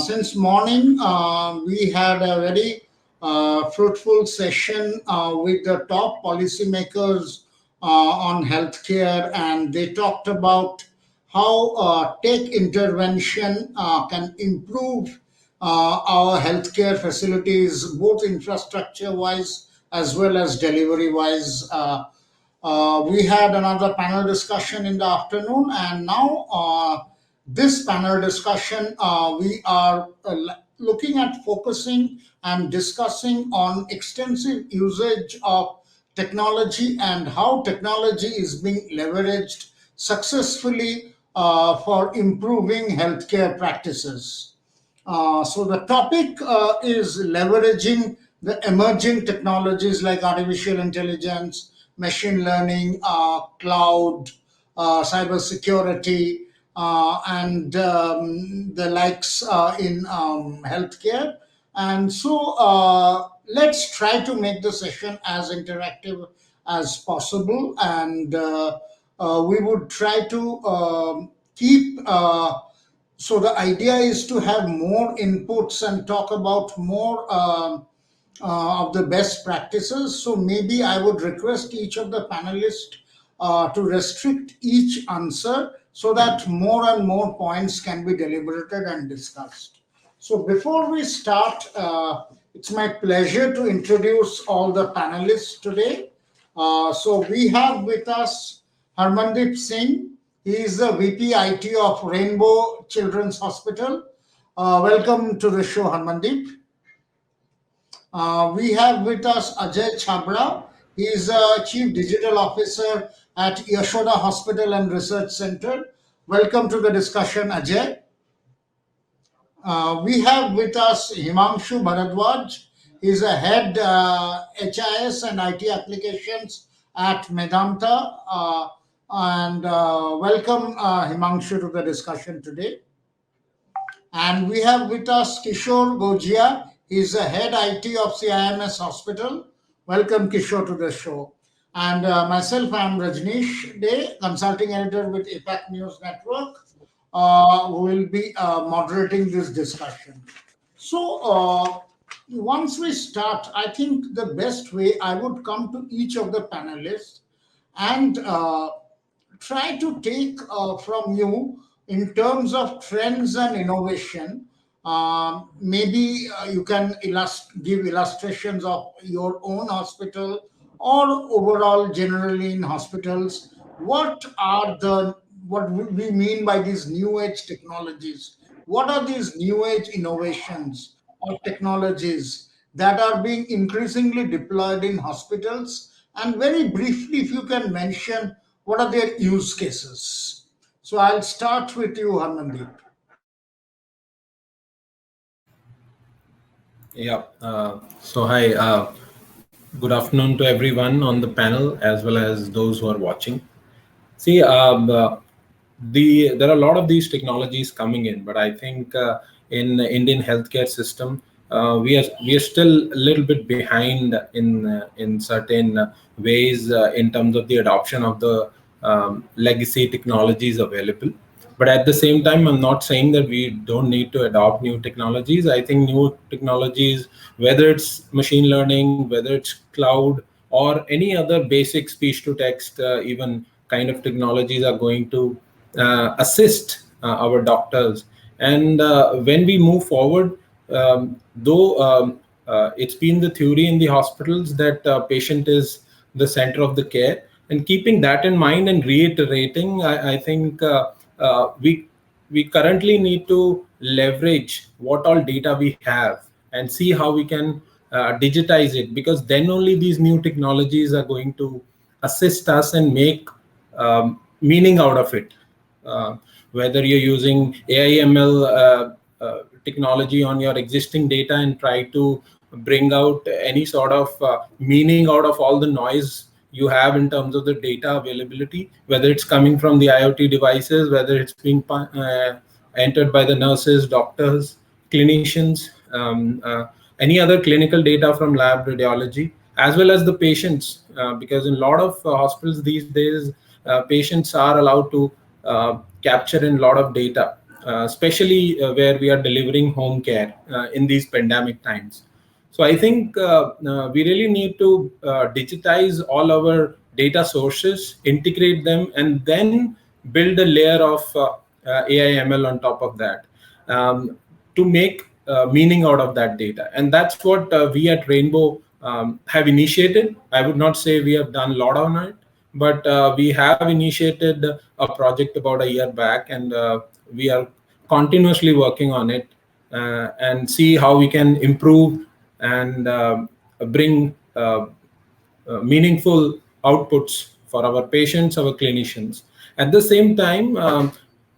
Since morning, we had a very fruitful session with the top policymakers on healthcare, and they talked about how tech intervention can improve our healthcare facilities, both infrastructure wise as well as delivery wise. We had another panel discussion in the afternoon, and now this panel discussion, we are looking at focusing and discussing on extensive usage of technology and how technology is being leveraged successfully for improving healthcare practices. So the topic is leveraging the emerging technologies like artificial intelligence, machine learning, cloud, cybersecurity, and the likes in healthcare. And so let's try to make the session as interactive as possible, and we would try to keep so the idea is to have more inputs and talk about more of the best practices. So maybe I would request each of the panelists to restrict each answer so that more and more points can be deliberated and discussed. So before we start, it's my pleasure to introduce all the panelists today. So we have with us Harmandeep Singh. He is the VP IT of Rainbow Children's Hospital. Welcome to the show, Harmandeep. We have with us Ajay Chabra. He is a Chief Digital Officer at Yashoda Hospital and Research Center. Welcome to the discussion, Ajay. We have with us Himanshu Bharadwaj. He is a Head HIS and IT Applications at Medanta. And welcome, Himanshu, to the discussion today. And we have with us Kishore Gojia. He's the head IT of CIMS Hospital. Welcome, Kishore, to the show. And myself, I'm Rajneesh Day, consulting editor with APAC News Network, who will be moderating this discussion. So once we start, I think the best way I would come to each of the panelists and try to take from you in terms of trends and innovation. Maybe you can give illustrations of your own hospital or overall generally in hospitals. What we mean by these new age technologies? What are these new age innovations or technologies that are being increasingly deployed in hospitals? And very briefly, if you can mention what are their use cases. So I'll start with you, Harmandeep. Yeah. So hi. Good afternoon to everyone on the panel as well as those who are watching. See, there are a lot of these technologies coming in, but I think in the Indian healthcare system, we are still a little bit behind in certain ways in terms of the adoption of the legacy technologies available. But at the same time, I'm not saying that we don't need to adopt new technologies. I think new technologies, whether it's machine learning, whether it's cloud, or any other basic speech to text, even kind of technologies are going to assist our doctors. And when we move forward, though it's been the theory in the hospitals that patient is the center of the care, and keeping that in mind and reiterating, I think we currently need to leverage what all data we have and see how we can digitize it, because then only these new technologies are going to assist us and make meaning out of it. Whether you're using AI ML technology on your existing data and try to bring out any sort of meaning out of all the noise you have in terms of the data availability, whether it's coming from the IoT devices, whether it's being entered by the nurses, doctors, clinicians, any other clinical data from lab radiology, as well as the patients, because in a lot of hospitals these days, patients are allowed to capture in a lot of data. especially where we are delivering home care in these pandemic times. So I think we really need to digitize all our data sources, integrate them, and then build a layer of AI ML on top of that to make meaning out of that data. And that's what we at Rainbow have initiated. I would not say we have done a lot on it, but we have initiated a project about a year back, and we are continuously working on it and see how we can improve and bring meaningful outputs for our patients, our clinicians. At the same time,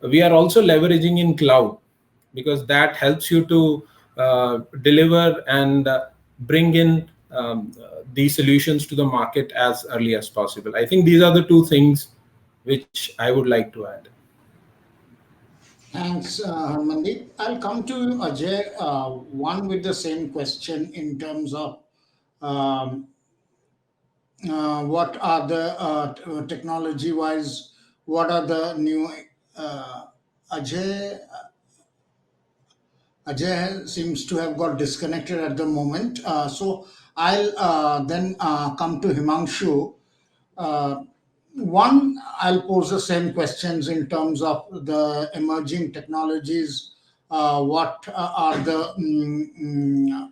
we are also leveraging in cloud because that helps you to deliver and bring in these solutions to the market as early as possible. I think these are the two things which I would like to add. Thanks, Harmandeep. I'll come to you, Ajay, one with the same question in terms of um, what are the technology wise, what are the new uh, Ajay? Ajay seems to have got disconnected at the moment. So I'll then come to Himanshu. Uh, One, I'll pose the same questions in terms of the emerging technologies. What are the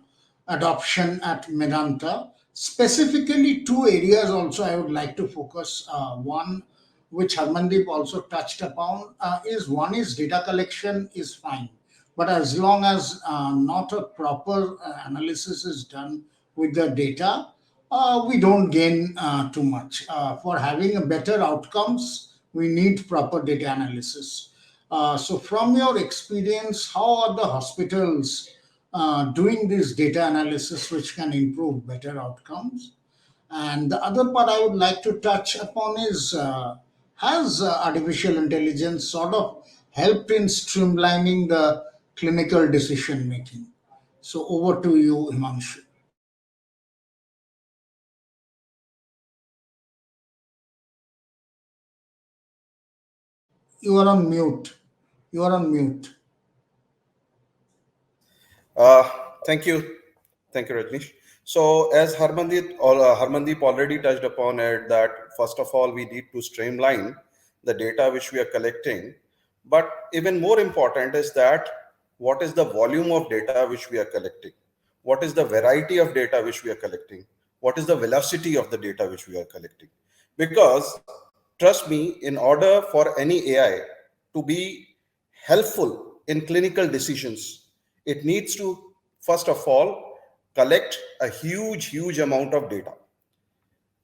adoption at Medanta? Specifically, two areas also I would like to focus. One, which Harmandeep also touched upon, is one is data collection is fine, but as long as not a proper analysis is done with the data, we don't gain too much. For having a better outcomes, we need proper data analysis. So, from your experience, how are the hospitals doing this data analysis, which can improve better outcomes? And the other part I would like to touch upon is has artificial intelligence sort of helped in streamlining the clinical decision making? So, over to you, Himanshu. You are on mute. You are on mute. Uh, Thank you. Thank you, Rajnish. So, as Harmandeep already touched upon it, that first of all, we need to streamline the data which we are collecting. But even more important is that what is the volume of data which we are collecting? What is the variety of data which we are collecting? What is the velocity of the data which we are collecting? Because trust me, in order for any AI to be helpful in clinical decisions, it needs to, first of all, collect a huge amount of data.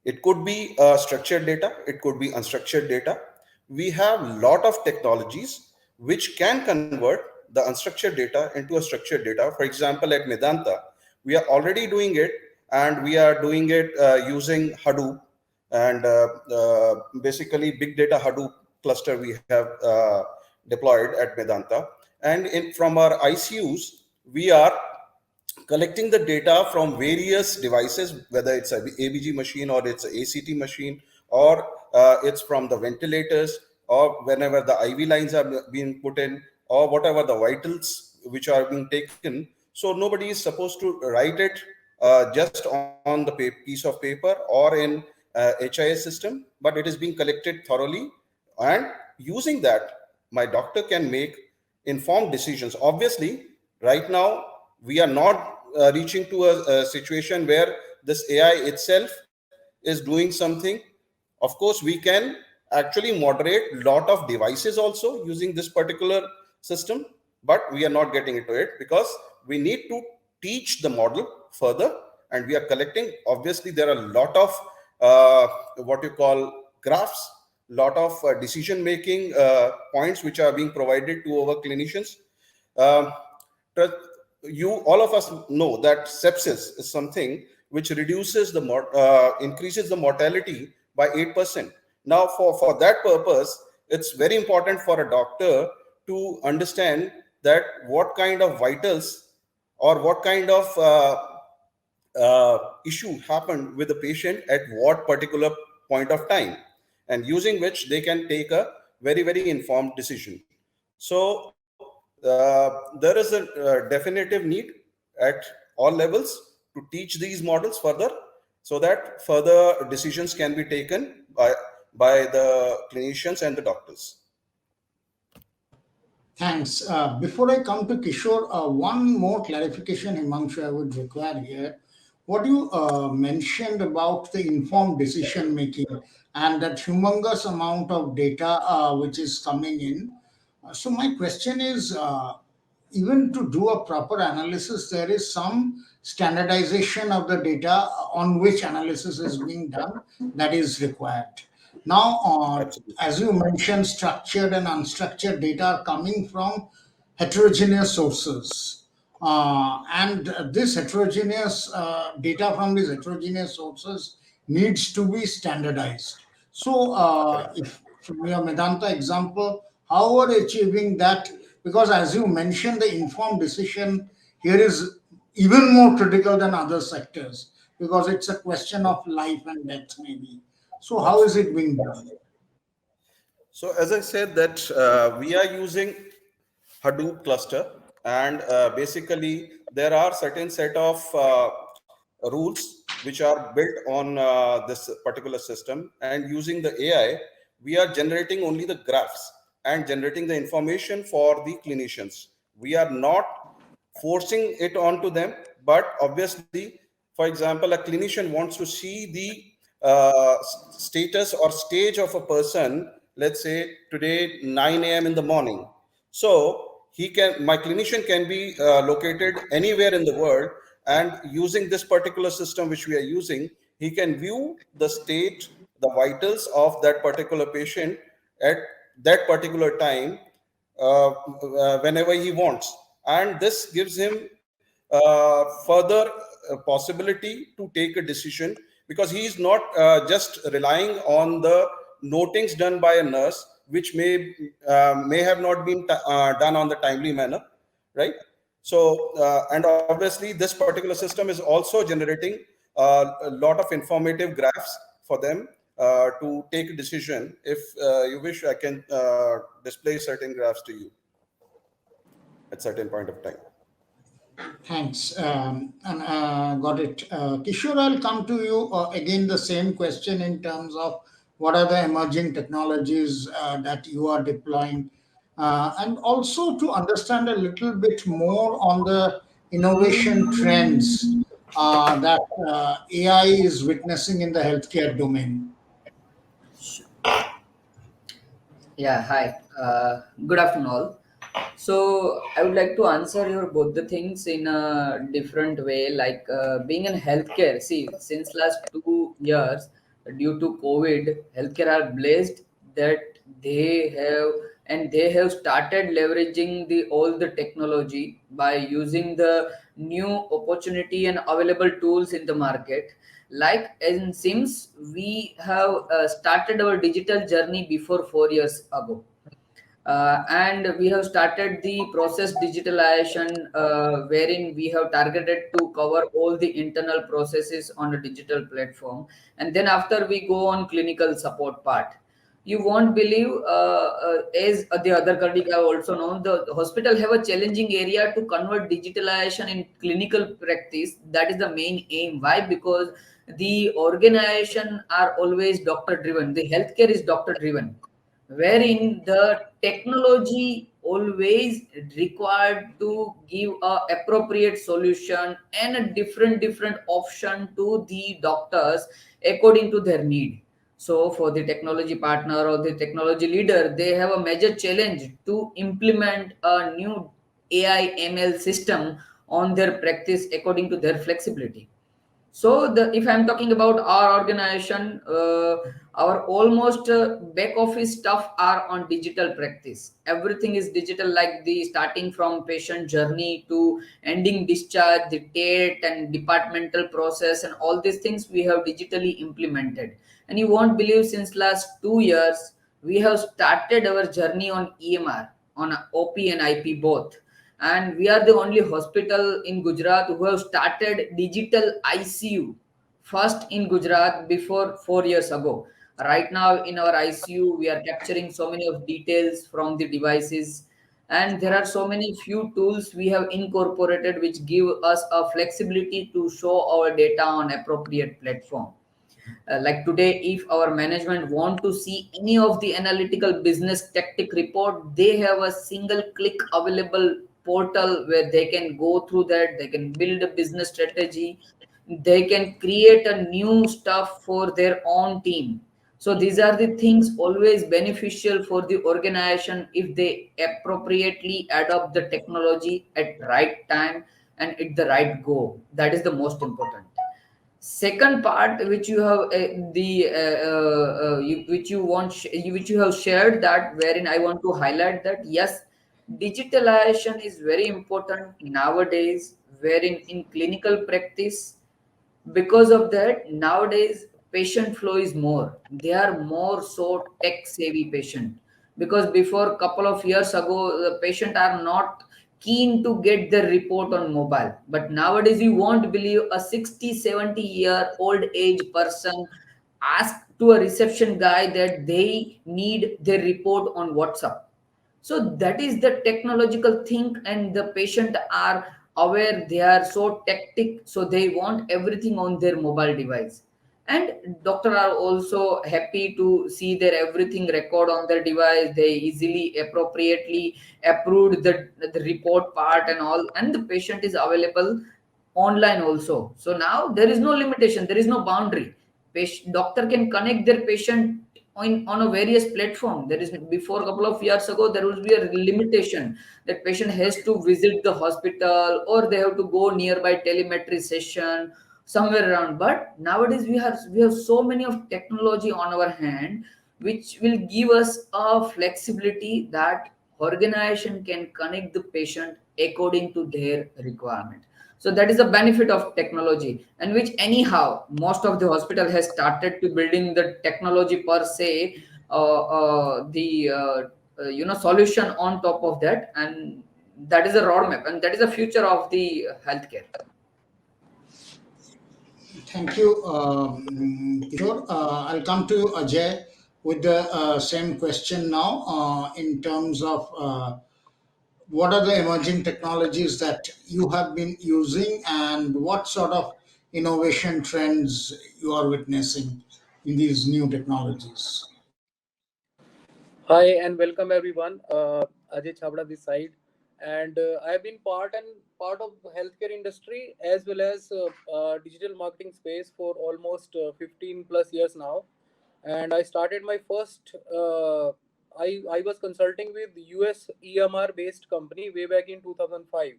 It could be structured data, it could be unstructured data. We have a lot of technologies which can convert the unstructured data into a structured data. For example, at Medanta, we are already doing it, and we are doing it using Hadoop, and basically big data Hadoop cluster we have deployed at Medanta. And from our ICUs, we are collecting the data from various devices, whether it's a ABG machine or it's an ACT machine, or it's from the ventilators, or whenever the IV lines are being put in, or whatever the vitals which are being taken. So nobody is supposed to write it just on the piece of paper or in HIS system, but it is being collected thoroughly, and using that, my doctor can make informed decisions. Obviously, right now we are not reaching to a situation where this AI itself is doing something. Of course, we can actually moderate lot of devices also using this particular system, but we are not getting into it because we need to teach the model further, and we are collecting. Obviously, there are a lot of what you call graphs, lot of decision making points which are being provided to our clinicians. Um, you all of us know that sepsis is something which reduces the increases the mortality by 8%. Now, for that purpose, it's very important for a doctor to understand that what kind of vitals or what kind of issue happened with the patient at what particular point of time, and using which they can take a very informed decision. So there is a definitive need at all levels to teach these models further, so that further decisions can be taken by the clinicians and the doctors. Thanks. Before I come to Kishore, one more clarification, Himanshu, I would require here. What you mentioned about the informed decision making and that humongous amount of data which is coming in. So, my question is even to do a proper analysis, there is some standardization of the data on which analysis is being done that is required. Now, Absolutely. as you mentioned, structured and unstructured data are coming from heterogeneous sources. And this heterogeneous data from these heterogeneous sources needs to be standardized. So, Correct. if from your Medanta example, how are achieving that? Because as you mentioned, the informed decision here is even more critical than other sectors because it's a question of life and death, maybe. So, how is it Absolutely. being done? So as I said that we are using Hadoop cluster, and basically there are certain set of rules which are built on this particular system, and using the AI, we are generating only the graphs and generating the information for the clinicians. We are not forcing it onto them, but obviously, for example, a clinician wants to see the status or stage of a person, let's say today 9 a.m. in the morning. So my clinician can be located anywhere in the world, and using this particular system which we are using, he can view the state, the vitals of that particular patient at that particular time, whenever he wants. And this gives him further possibility to take a decision, because he is not just relying on the notings done by a nurse, which may have not been done on the timely manner, right? So and obviously this particular system is also generating a lot of informative graphs for them to take a decision. If you wish, I can display certain graphs to you at certain point of time. Thanks. And got it. Kishore, I'll come to you again. The same question in terms of what are the emerging technologies that you are deploying, and also to understand a little bit more on the innovation trends that AI is witnessing in the healthcare domain. Yeah, hi. Good afternoon, all. So, I would like to answer your both the things in a different way. Like being in healthcare, see, since last 2 years, due to COVID, healthcare are blessed that they have they have started leveraging the all the technology by using the new opportunity and available tools in the market. Like in Sims, we have started our digital journey before 4 years ago, and we have started the process digitalization, wherein we have targeted to cover all the internal processes on a digital platform. And then after we go on clinical support part, you won't believe, as the other colleague I also know, the hospital have a challenging area to convert digitalization in clinical practice. That is the main aim. Why? Because the organization are always doctor driven, the healthcare is doctor driven, wherein the technology always required to give a appropriate solution and a different option to the doctors according to their need. So for the technology partner or the technology leader, they have a major challenge to implement a new AI ML system on their practice according to their flexibility. So the if I'm talking about our organization, our almost back office stuff are on digital practice. Everything is digital, like the starting from patient journey to ending discharge, the date and departmental process, and all these things we have digitally implemented. And you won't believe, since last 2 years we have started our journey on EMR, on OP and IP both, and we are the only hospital in Gujarat who have started digital ICU first in Gujarat before 4 years ago. Right now in our ICU, we are capturing so many of details from the devices, and there are so many few tools we have incorporated which give us a flexibility to show our data on appropriate platform. Like today, if our management want to see any of the analytical business tactic report, they have a single click available portal where they can go through that, they can build a business strategy, they can create a new stuff for their own team. So these are the things always beneficial for the organization if they appropriately adopt the technology at right time and at the right go. That is the most important. Second part which you have which you which you have shared, that wherein I want to highlight that yes, digitalization is very important nowadays, wherein in clinical practice, because of that nowadays patient flow is more, they are more so tech savvy patient. Because before couple of years ago the patient are not keen to get their report on mobile, but nowadays you won't believe a 60-70 year old age person ask to a reception guy that they need their report on WhatsApp. So that is the technological thing, and the patient are aware, they are so tactic, so they want everything on their mobile device. And doctor are also happy to see their everything record on their device, they easily appropriately approved the report part and all, and the patient is available online also. So now there is no limitation, there is no boundary. Doctor can connect their patient on a various platform. There is, before a couple of years ago there would be a limitation that patient has to visit the hospital or they have to go nearby telemetry session somewhere around. But nowadays we have so many of technology on our hand which will give us a flexibility that organization can connect the patient according to their requirement. So that is the benefit of technology, and which anyhow most of the hospital has started to building the technology per se, the solution on top of that, and that is a roadmap, and that is the future of the healthcare. Thank you, Kishore. I'll come to Ajay with the same question now in terms of what are the emerging technologies that you have been using and what sort of innovation trends you are witnessing in these new technologies. Hi and welcome everyone. Ajay Chabra this side, and I have been part of the healthcare industry as well as digital marketing space for almost 15 plus years now. And I started my first. I was consulting with US EMR based company way back in 2005,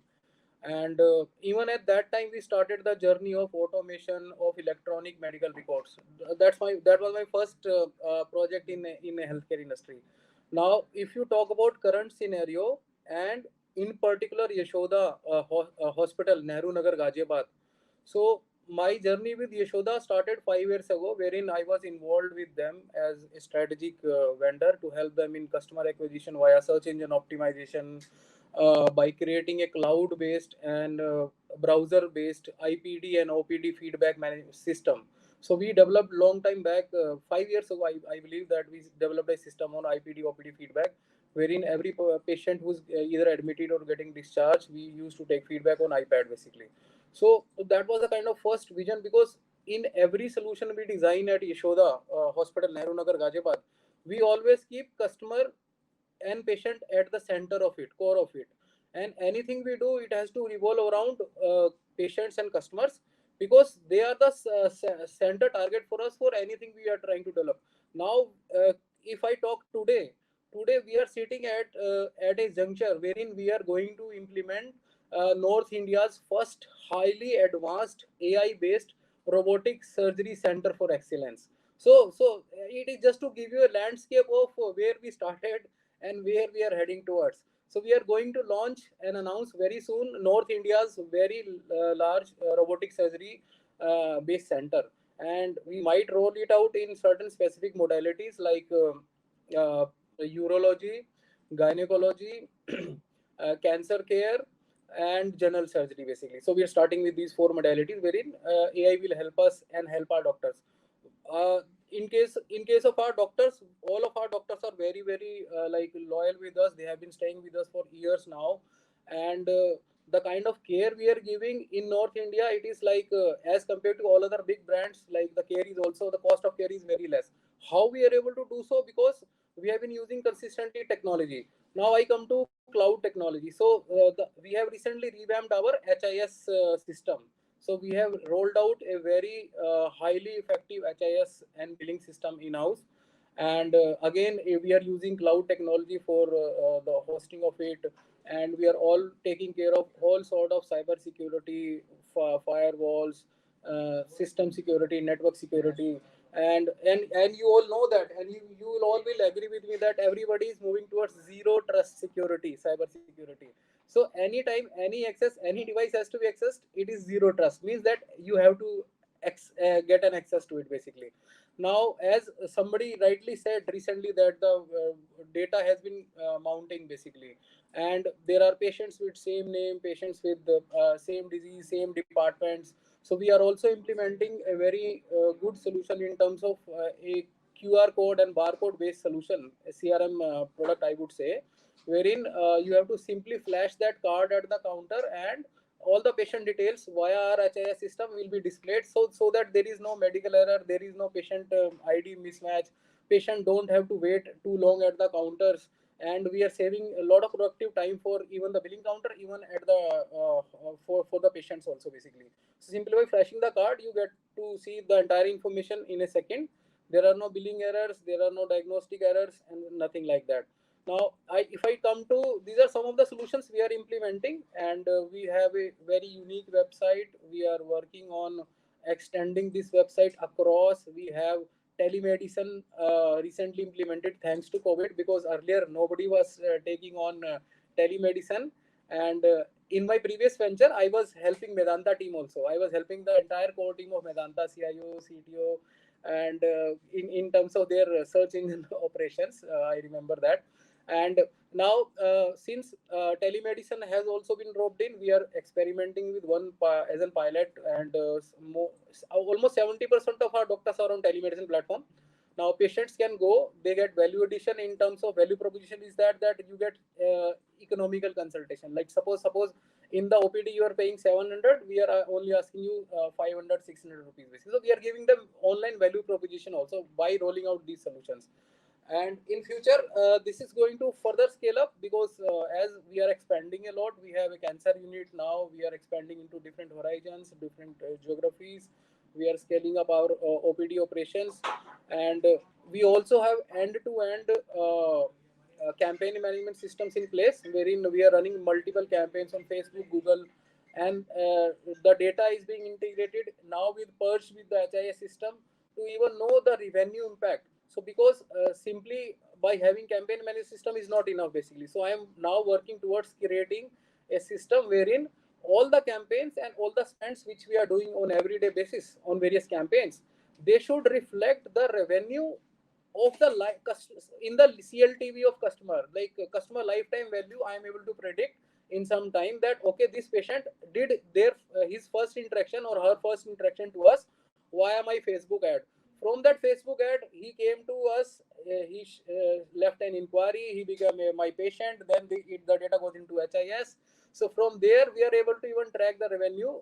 and even at that time we started the journey of automation of electronic medical records. That was my first project in a healthcare industry. Now if you talk about current scenario, and in particular Yashoda hospital, Nehru Nagar, Ghaziabad. So my journey with Yashoda started 5 years ago, wherein I was involved with them as a strategic vendor to help them in customer acquisition via search engine optimization, by creating a cloud-based and browser-based IPD and OPD feedback management system. So we developed long time back, 5 years ago, I believe that we developed a system on IPD OPD feedback, wherein every patient who's either admitted or getting discharged, we used to take feedback on iPad basically. So that was the kind of first vision, because in every solution we design at Yashoda Hospital, Nehru Nagar, Ghaziabad, we always keep customer and patient at the center of it, core of it. And anything we do, it has to revolve around patients and customers, because they are the center target for us for anything we are trying to develop. Now, if I talk today we are sitting at a juncture wherein we are going to implement North India's first highly advanced AI-based robotic surgery center for excellence. So it is just to give you a landscape of where we started and where we are heading towards. So we are going to launch and announce very soon North India's very large robotic surgery based center, and we might roll it out in certain specific modalities like urology, gynecology, cancer care, and general surgery basically. So we are starting with these four modalities wherein AI will help us and help our doctors. in case of our doctors, all of our doctors are very like loyal with us. They have been staying with us for years now, and the kind of care we are giving in North India, it is like as compared to all other big brands, like the care is also, the cost of care is very less. How we are able to do so? Because we have been using consistently technology. Now I come to cloud technology. So we have recently revamped our HIS system. So we have rolled out a very highly effective HIS and billing system in house. And again, we are using cloud technology for the hosting of it, and we are all taking care of all sort of cyber security, firewalls, system security, network security, and you all know that, and you will all will agree with me that everybody is moving towards zero trust security, cyber security. So anytime any access, any device has to be accessed, it is zero trust, means that you have to get an access to it basically. Now, as somebody rightly said recently, that the data has been mounting basically, and there are patients with same name, patients with the same disease, same departments. So we are also implementing a very good solution in terms of a QR code and barcode based solution, a CRM product, I would say, wherein you have to simply flash that card at the counter, and all the patient details via our HIS system will be displayed, so that there is no medical error, there is no patient ID mismatch, patient don't have to wait too long at the counters, and we are saving a lot of productive time for even the billing counter, even at the for the patients also basically. So simply by flashing the card, you get to see the entire information in a second. There are no billing errors, there are no diagnostic errors, and nothing like that. Now, if I come to, these are some of the solutions we are implementing, and we have a very unique website. We are working on extending this website across. We have telemedicine recently implemented thanks to COVID, because earlier nobody was taking on telemedicine. And in my previous venture, I was helping Medanta team also. I was helping the entire core team of Medanta, CIO, CTO, and in terms of their search engine operations. I remember that. And now, since telemedicine has also been roped in, we are experimenting with one as a pilot, and almost 70% of our doctors are on telemedicine platform. Now, patients can go, they get value addition. In terms of value proposition, is that you get economical consultation. Like suppose in the OPD you are paying 700, we are only asking you 500, 600 rupees. So we are giving them online value proposition also by rolling out these solutions. And in future, this is going to further scale up, because as we are expanding a lot, we have a cancer unit now, we are expanding into different horizons, different geographies. We are scaling up our OPD operations, and we also have end-to-end campaign management systems in place, wherein we are running multiple campaigns on Facebook, Google, and the data is being integrated now with Purge with the HIS system to even know the revenue impact. So because simply by having campaign management system is not enough basically. So I am now working towards creating a system wherein all the campaigns and all the spends which we are doing on everyday basis on various campaigns, they should reflect the revenue of the in the CLTV of customer, like customer lifetime value. I am able to predict in some time that okay, this patient did their his first interaction or her first interaction to us via my Facebook ad. From that Facebook ad, he came to us, he left an inquiry, he became my patient, then the data goes into HIS. So from there, we are able to even track the revenue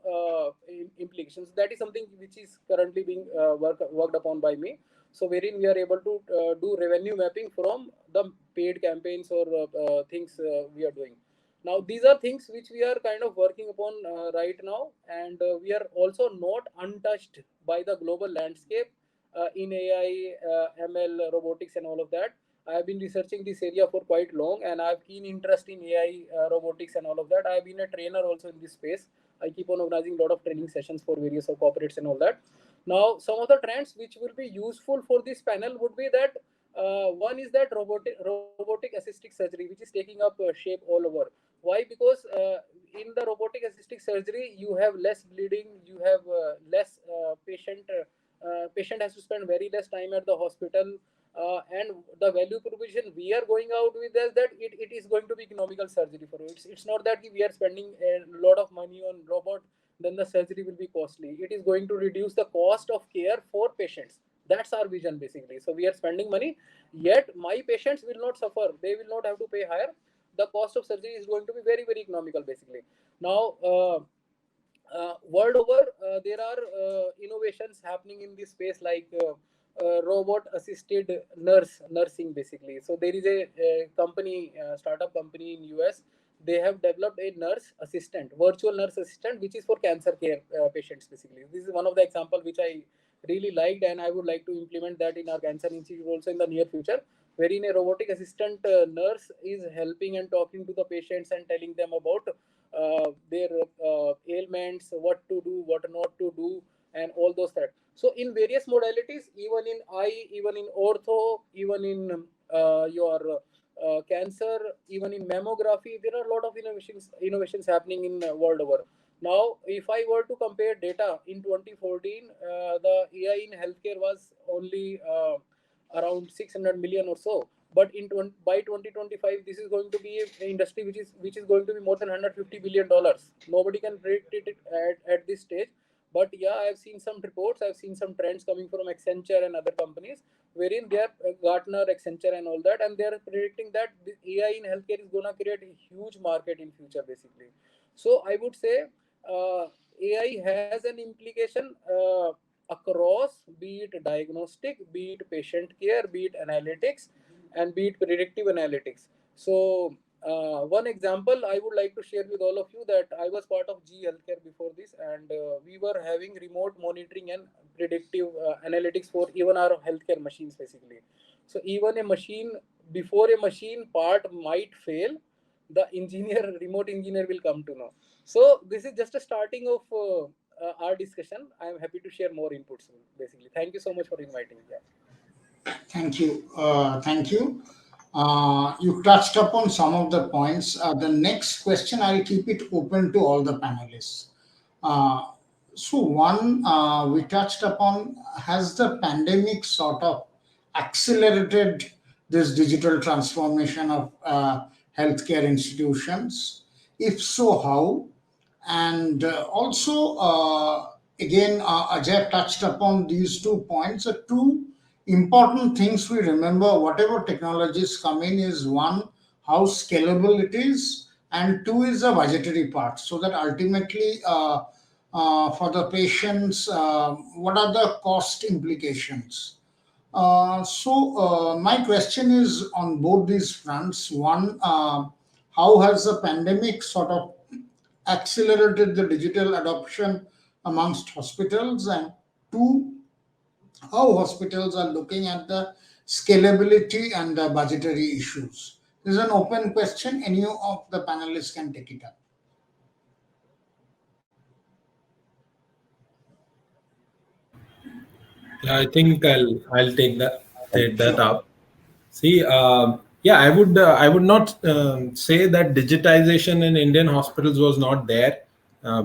implications. That is something which is currently being worked upon by me. So wherein we are able to do revenue mapping from the paid campaigns or things we are doing. Now, these are things which we are kind of working upon right now, and we are also not untouched by the global landscape in AI, ML, robotics, and all of that. I have been researching this area for quite long, and I have keen interest in AI, robotics, and all of that. I have been a trainer also in this space. I keep on organizing a lot of training sessions for various corporates and all that. Now, some of the trends which will be useful for this panel would be that one is that robotic assisted surgery, which is taking up shape all over. Why? Because in the robotic assisted surgery, you have less bleeding, you have less patient has to spend very less time at the hospital, and the value proposition we are going out with is that it is going to be economical surgery for you. It's not that we are spending a lot of money on robot, then the surgery will be costly. It is going to reduce the cost of care for patients. That's our vision basically. So we are spending money, yet my patients will not suffer. They will not have to pay higher. The cost of surgery is going to be very, very economical basically. Now, world over, there are innovations happening in this space, like robot assisted nursing basically. So there is a company, startup company in US. They have developed a nurse assistant, virtual nurse assistant, which is for cancer care patients basically. This is one of the example which I really liked, and I would like to implement that in our cancer institute also in the near future, wherein a robotic assistant nurse is helping and talking to the patients and telling them about their ailments, what to do, what not to do, and all those that. So in various modalities, even in eye, even in ortho, even in your cancer, even in mammography, there are a lot of innovations happening in world over. Now, if I were to compare data in 2014, the AI in healthcare was only around 600 million or so. But by 2025, this is going to be an industry which is going to be more than 150 billion dollars. Nobody can predict it at this stage. But yeah, I've seen some reports, I've seen some trends coming from Accenture and other companies, wherein they are Gartner, Accenture, and all that, and they are predicting that the AI in healthcare is going to create a huge market in future, basically. So I would say AI has an implication across, be it diagnostic, be it patient care, be it analytics, and be it predictive analytics. So one example I would like to share with all of you, that I was part of GE Healthcare before this, and we were having remote monitoring and predictive analytics for even our healthcare machines basically. So even a machine, before a machine part might fail, the remote engineer will come to know. So this is just a starting of our discussion. I am happy to share more inputs basically. Thank you so much for inviting me. Yeah. Thank you. Thank you. You touched upon some of the points. The next question, I'll keep it open to all the panelists. So, one we touched upon, has the pandemic sort of accelerated this digital transformation of healthcare institutions? If so, how? And also, again, Ajay touched upon these 2 points. Two important things we remember, whatever technologies come in, is one, how scalable it is, and two is the budgetary part. So that ultimately, for the patients, what are the cost implications? My question is on both these fronts. One, how has the pandemic sort of accelerated the digital adoption amongst hospitals? And two, how hospitals are looking at the scalability and the budgetary issues? This is an open question. Any of the panelists can take it up. Yeah, I think I'll take that Sure. up. See, yeah, I would not say that digitization in Indian hospitals was not there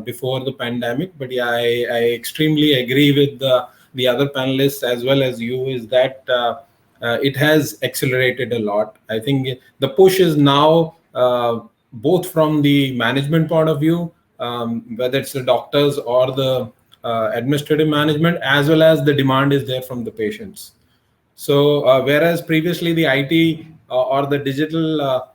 before the pandemic, but yeah, I extremely agree with the other panelists as well as you, is that it has accelerated a lot. I think the push is now both from the management point of view, whether it's the doctors or the administrative management, as well as the demand is there from the patients. So whereas previously the IT or the digital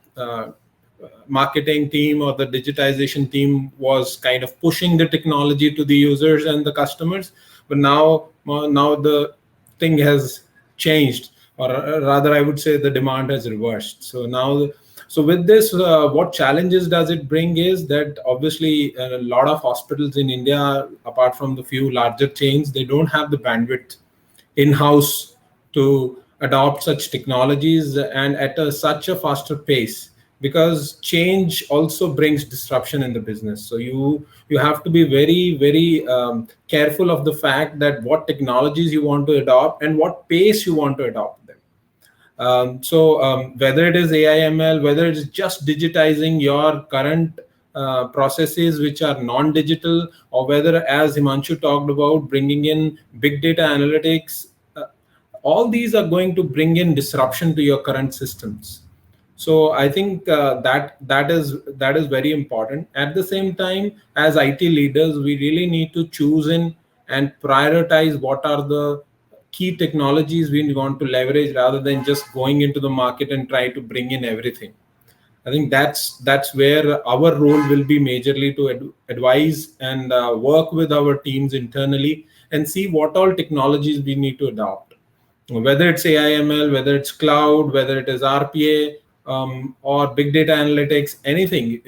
marketing team or the digitization team was kind of pushing the technology to the users and the customers, but now the thing has changed, or rather I would say the demand has reversed. So now, so with this, what challenges does it bring is that obviously a lot of hospitals in India, apart from the few larger chains, they don't have the bandwidth in-house to adopt such technologies and at such a faster pace, because change also brings disruption in the business. So you have to be very careful of the fact that what technologies you want to adopt and what pace you want to adopt them. Whether it is AI/ML, whether it is just digitizing your current processes which are non-digital, or whether, as Himanshu talked about, bringing in big data analytics, all these are going to bring in disruption to your current systems. So I think that is very important. At the same time, as IT leaders, we really need to choose in and prioritize what are the key technologies we want to leverage rather than just going into the market and try to bring in everything. I think that's where our role will be majorly to advise and work with our teams internally and see what all technologies we need to adopt, whether it's AI/ML, whether it's cloud, whether it is RPA, or big data analytics, anything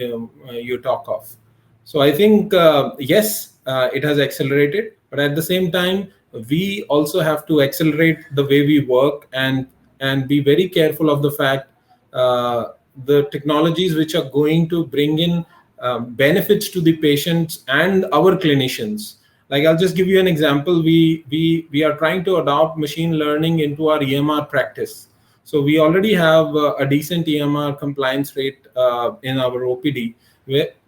you talk of. So I think yes, it has accelerated, but at the same time, we also have to accelerate the way we work and be very careful of the fact the technologies which are going to bring in benefits to the patients and our clinicians. Like, I'll just give you an example. We are trying to adopt machine learning into our EMR practice. So we already have a decent EMR compliance rate in our OPD.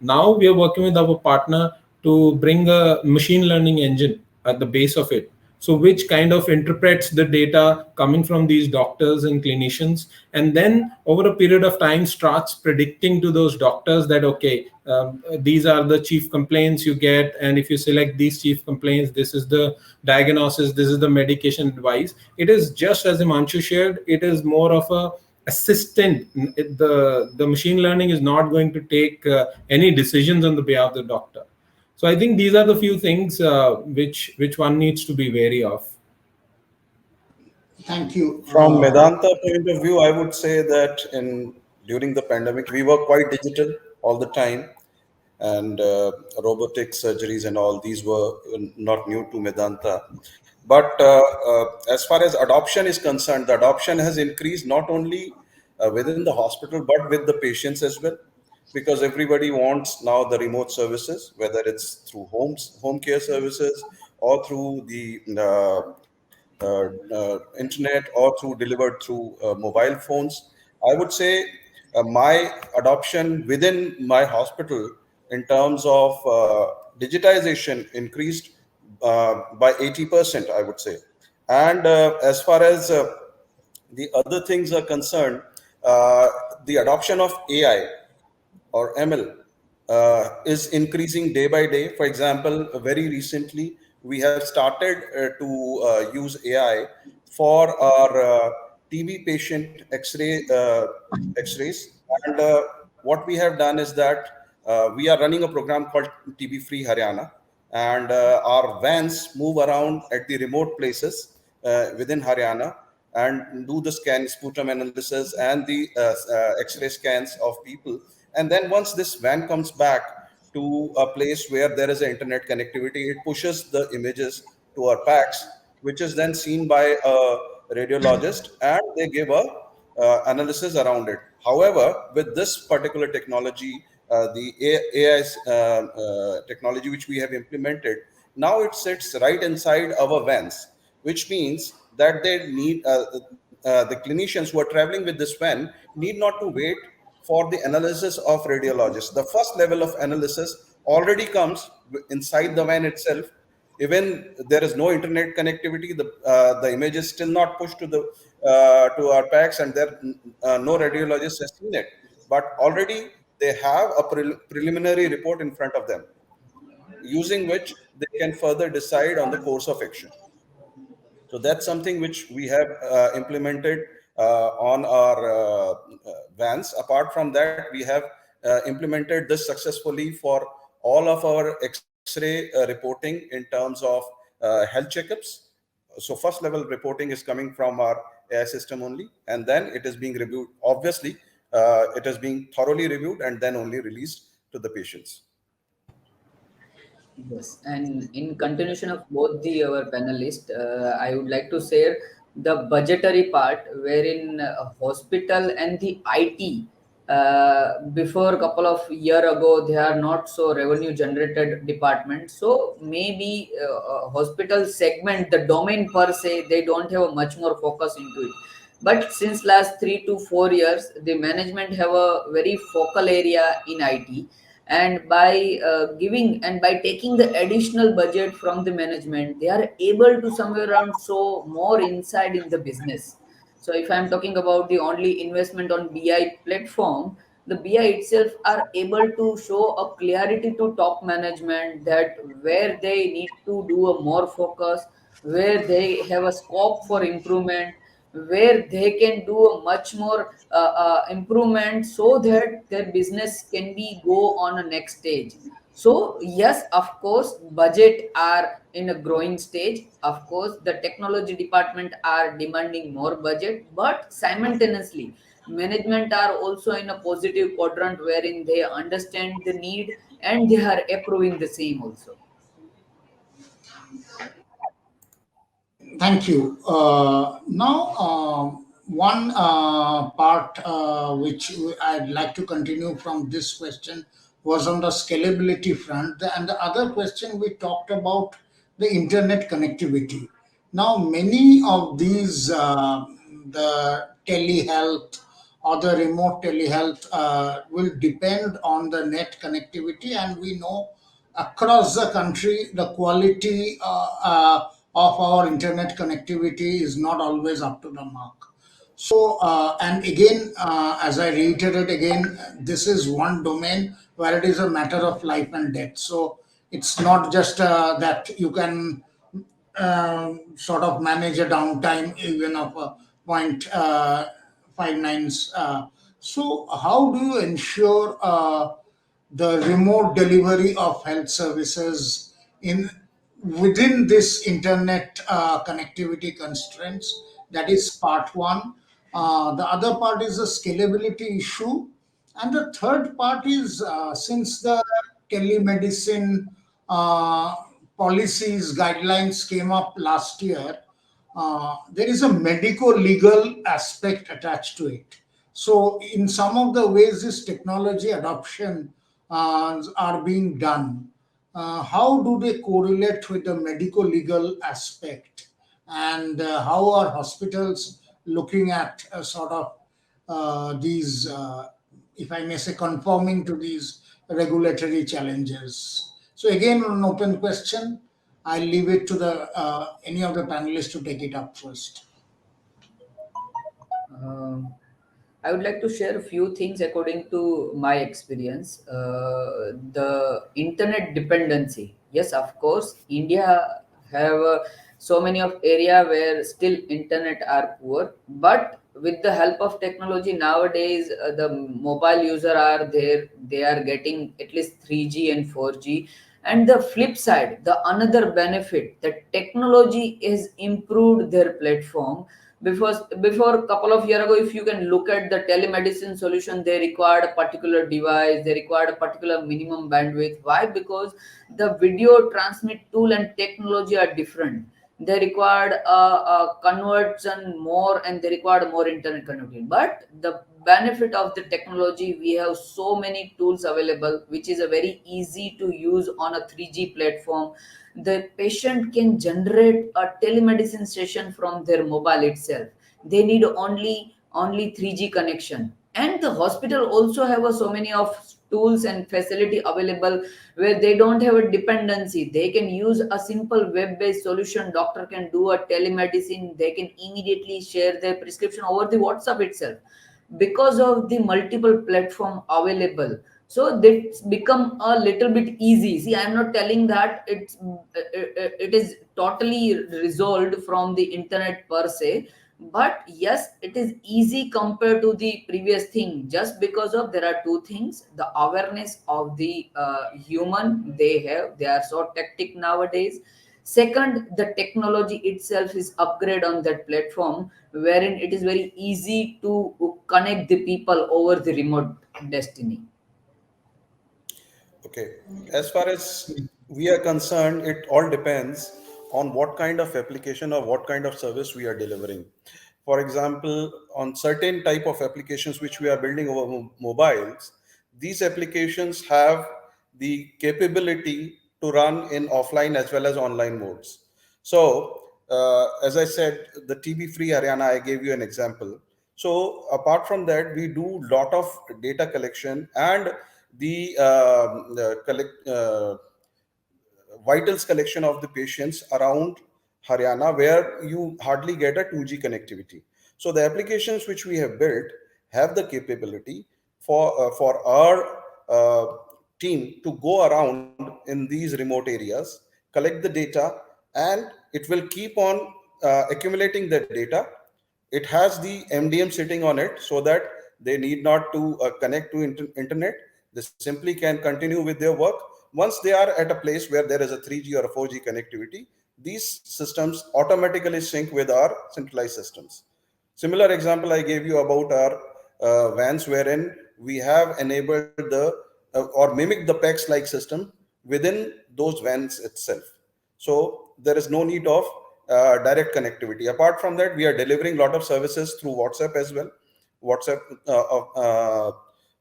Now we are working with our partner to bring a machine learning engine at the base of it, so which kind of interprets the data coming from these doctors and clinicians, and then over a period of time starts predicting to those doctors that, okay, these are the chief complaints you get, and if you select these chief complaints, this is the diagnosis, this is the medication advice. It is just as Himanshu shared, it is more of a assistant. The machine learning is not going to take any decisions on the behalf of the doctor. So I think these are the few things which one needs to be wary of. Thank you. From Medanta point of view, I would say that during the pandemic, we were quite digital all the time, and robotic surgeries and all these were not new to Medanta. But as far as adoption is concerned, the adoption has increased not only within the hospital but with the patients as well, because everybody wants now the remote services, whether it's through home care services or through the internet or through delivered through mobile phones. I would say my adoption within my hospital in terms of digitization increased by 80%, I would say. And as far as the other things are concerned, the adoption of AI or ML is increasing day by day. For example, very recently, we have started to use AI for our TB patient X-rays. And what we have done is that we are running a program called TB Free Haryana, and our vans move around at the remote places within Haryana and do the sputum analysis and the X-ray scans of people. And then once this van comes back to a place where there is an internet connectivity, it pushes the images to our PACS, which is then seen by a radiologist, and they give a analysis around it. However, with this particular technology, the AI technology which we have implemented, now it sits right inside our vans, which means that they need the clinicians who are traveling with this van need not to wait for the analysis of radiologists. The first level of analysis already comes inside the van itself. Even there is no internet connectivity, the image is still not pushed to our PACS, and there no radiologist has seen it. But already they have a preliminary report in front of them, using which they can further decide on the course of action. So that's something which we have implemented on our vans. Apart from that, we have implemented this successfully for all of our X-ray reporting in terms of health checkups. So first level reporting is coming from our AI system only, and then it is being reviewed. Obviously, it is being thoroughly reviewed and then only released to the patients. Yes, and in continuation of both our panelists, I would like to share the budgetary part, wherein hospital and the IT before a couple of year ago they are not so revenue generated department. So maybe hospital segment, the domain per se, they don't have a much more focus into it. But since last 3 to 4 years, the management have a very focal area in IT, and by giving and by taking the additional budget from the management, they are able to somewhere around show more inside in the business. So if I'm talking about the only investment on BI platform, the BI itself are able to show a clarity to top management that where they need to do a more focus, where they have a scope for improvement, where they can do a much more improvement so that their business can be go on a next stage. So yes, of course, budget are in a growing stage. Of course, the technology department are demanding more budget, but simultaneously, management are also in a positive quadrant wherein they understand the need and they are approving the same also. Thank you. Now, one part which I'd like to continue from this question was on the scalability front, and the other question we talked about the internet connectivity. Now, many of these, the telehealth or the remote telehealth, will depend on the net connectivity, and we know across the country the quality of our internet connectivity is not always up to the mark. So and again, as I reiterate again, this is one domain where it is a matter of life and death. So it's not just that you can sort of manage a downtime even of a point five nines. So how do you ensure the remote delivery of health services in within this internet connectivity constraints? That is part one. The other part is the scalability issue, and the third part is since the telemedicine uh, policies guidelines came up last year, there is a medico legal aspect attached to it. So, in some of the ways, this technology adoption are being done, how do they correlate with the medico legal aspect? And how are hospitals looking at sort of these, if I may say, conforming to these regulatory challenges? So, again, an open question. I'll leave it to the any of the panelists to take it up first. Um, I would like to share a few things according to my experience. The internet dependency. Yes, of course, India have so many of area where still internet are poor, but with the help of technology nowadays, the mobile user are there. They are getting at least 3G and 4G. And the flip side, the another benefit that technology has improved their platform, because before a couple of years ago, if you can look at the telemedicine solution, they required a particular device, they required a particular minimum bandwidth. Why? Because the video transmit tool and technology are different. They required a conversion more, and they required more internet connectivity. But the benefit of the technology, we have so many tools available which is a very easy to use on a 3G platform. The patient can generate a telemedicine session from their mobile itself. They need only 3G connection, and the hospital also have so many of tools and facility available where they don't have a dependency. They can use a simple web based solution. Doctor can do a telemedicine. They can immediately share their prescription over the WhatsApp itself because of the multiple platform available. So that's become a little bit easy. See, I'm not telling that it is totally resolved from the internet per se, but yes, it is easy compared to the previous thing, just because of there are two things: the awareness of the human they are so tactic nowadays. Second, the technology itself is upgrade on that platform, wherein it is very easy to connect the people over the remote destiny. Okay. As far as we are concerned, it all depends on what kind of application or what kind of service we are delivering. For example, on certain type of applications which we are building over mobiles, these applications have the capability to run in offline as well as online modes. So, as I said, the TB free Haryana, I gave you an example. So, apart from that, we do lot of data collection and the collect vitals collection of the patients around Haryana, where you hardly get a 2G connectivity. So the applications which we have built have the capability for our team to go around in these remote areas, collect the data, and it will keep on accumulating the data. It has the MDM sitting on it, so that they need not to connect to internet. They simply can continue with their work. Once they are at a place where there is a 3G or a 4G connectivity, these systems automatically sync with our centralized systems. Similar example I gave you about our vans, wherein we have enabled the or mimic the PEX like system within those vans itself. So there is no need of direct connectivity. Apart from that, we are delivering a lot of services through WhatsApp as well, WhatsApp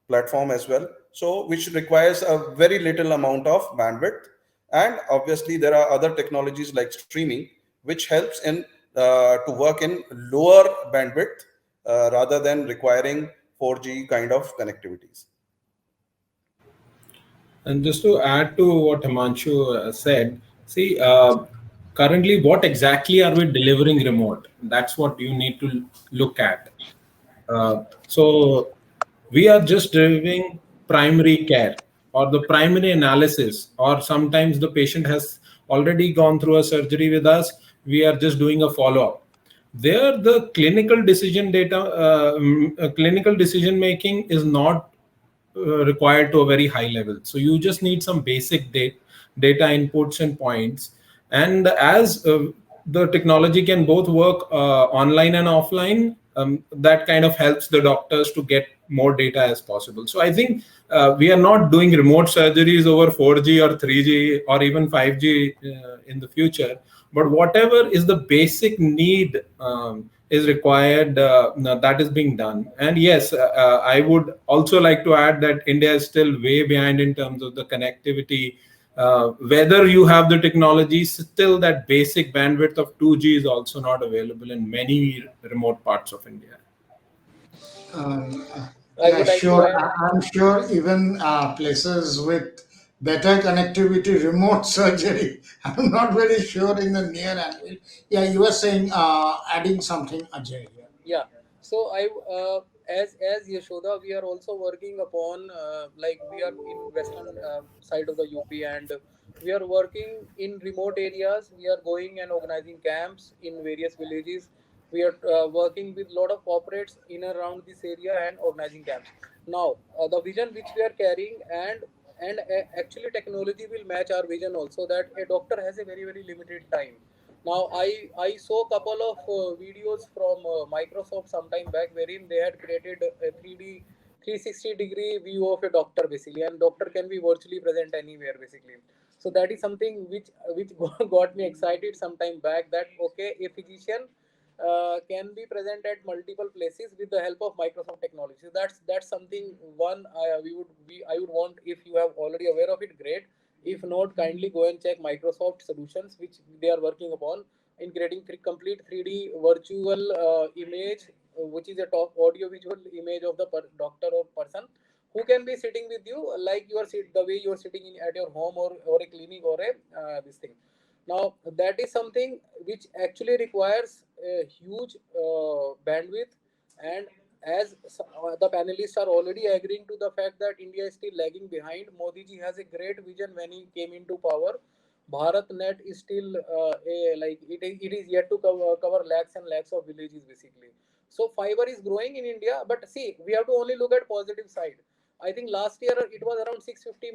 platform as well. So which requires a very little amount of bandwidth. And obviously there are other technologies like streaming, which helps in to work in lower bandwidth rather than requiring 4G kind of connectivities. And just to add to what Himanshu said, see, currently, what exactly are we delivering remote? That's what you need to look at. So we are just delivering primary care or the primary analysis, or sometimes the patient has already gone through a surgery with us. We are just doing a follow-up. There, the clinical decision making is not required to a very high level. So you just need some basic data inputs and points. And as the technology can both work online and offline, that kind of helps the doctors to get more data as possible. So I think we are not doing remote surgeries over 4G or 3G or even 5G in the future, but whatever is the basic need is required, that is being done. And yes, I would also like to add that India is still way behind in terms of the connectivity. Whether you have the technology, still that basic bandwidth of 2G is also not available in many remote parts of India. Um, I yeah, would like to sure. add. I'm sure even places with better connectivity, remote surgery. I'm not very sure in the near and yeah. You were saying adding something, Ajay. Yeah. Yeah. So as Yashoda, we are also working upon like we are in western side of the UP, and we are working in remote areas. We are going and organizing camps in various villages. We are working with a lot of corporates in around this area and organizing camps. Now, the vision which we are carrying, and actually technology will match our vision also, that a doctor has a very limited time. Now, I saw a couple of videos from Microsoft sometime back, wherein they had created a 3D 360-degree view of a doctor basically, and doctor can be virtually present anywhere basically. So that is something which got me excited sometime back, that okay, a physician can be present at multiple places with the help of Microsoft technology. So that's something one I would want. If you have already aware of it, great. If not, kindly go and check Microsoft solutions which they are working upon in creating complete 3D virtual image, which is a top audio visual image of the doctor or person who can be sitting with you, like you are the way you are sitting at your home, or a clinic, or a this thing. Now that is something which actually requires a huge bandwidth, and as the panelists are already agreeing to the fact that India is still lagging behind, Modi ji has a great vision when he came into power. BharatNet is still it is yet to cover lakhs and lakhs of villages basically. So fiber is growing in India, but see, we have to only look at positive side. I think last year it was around 650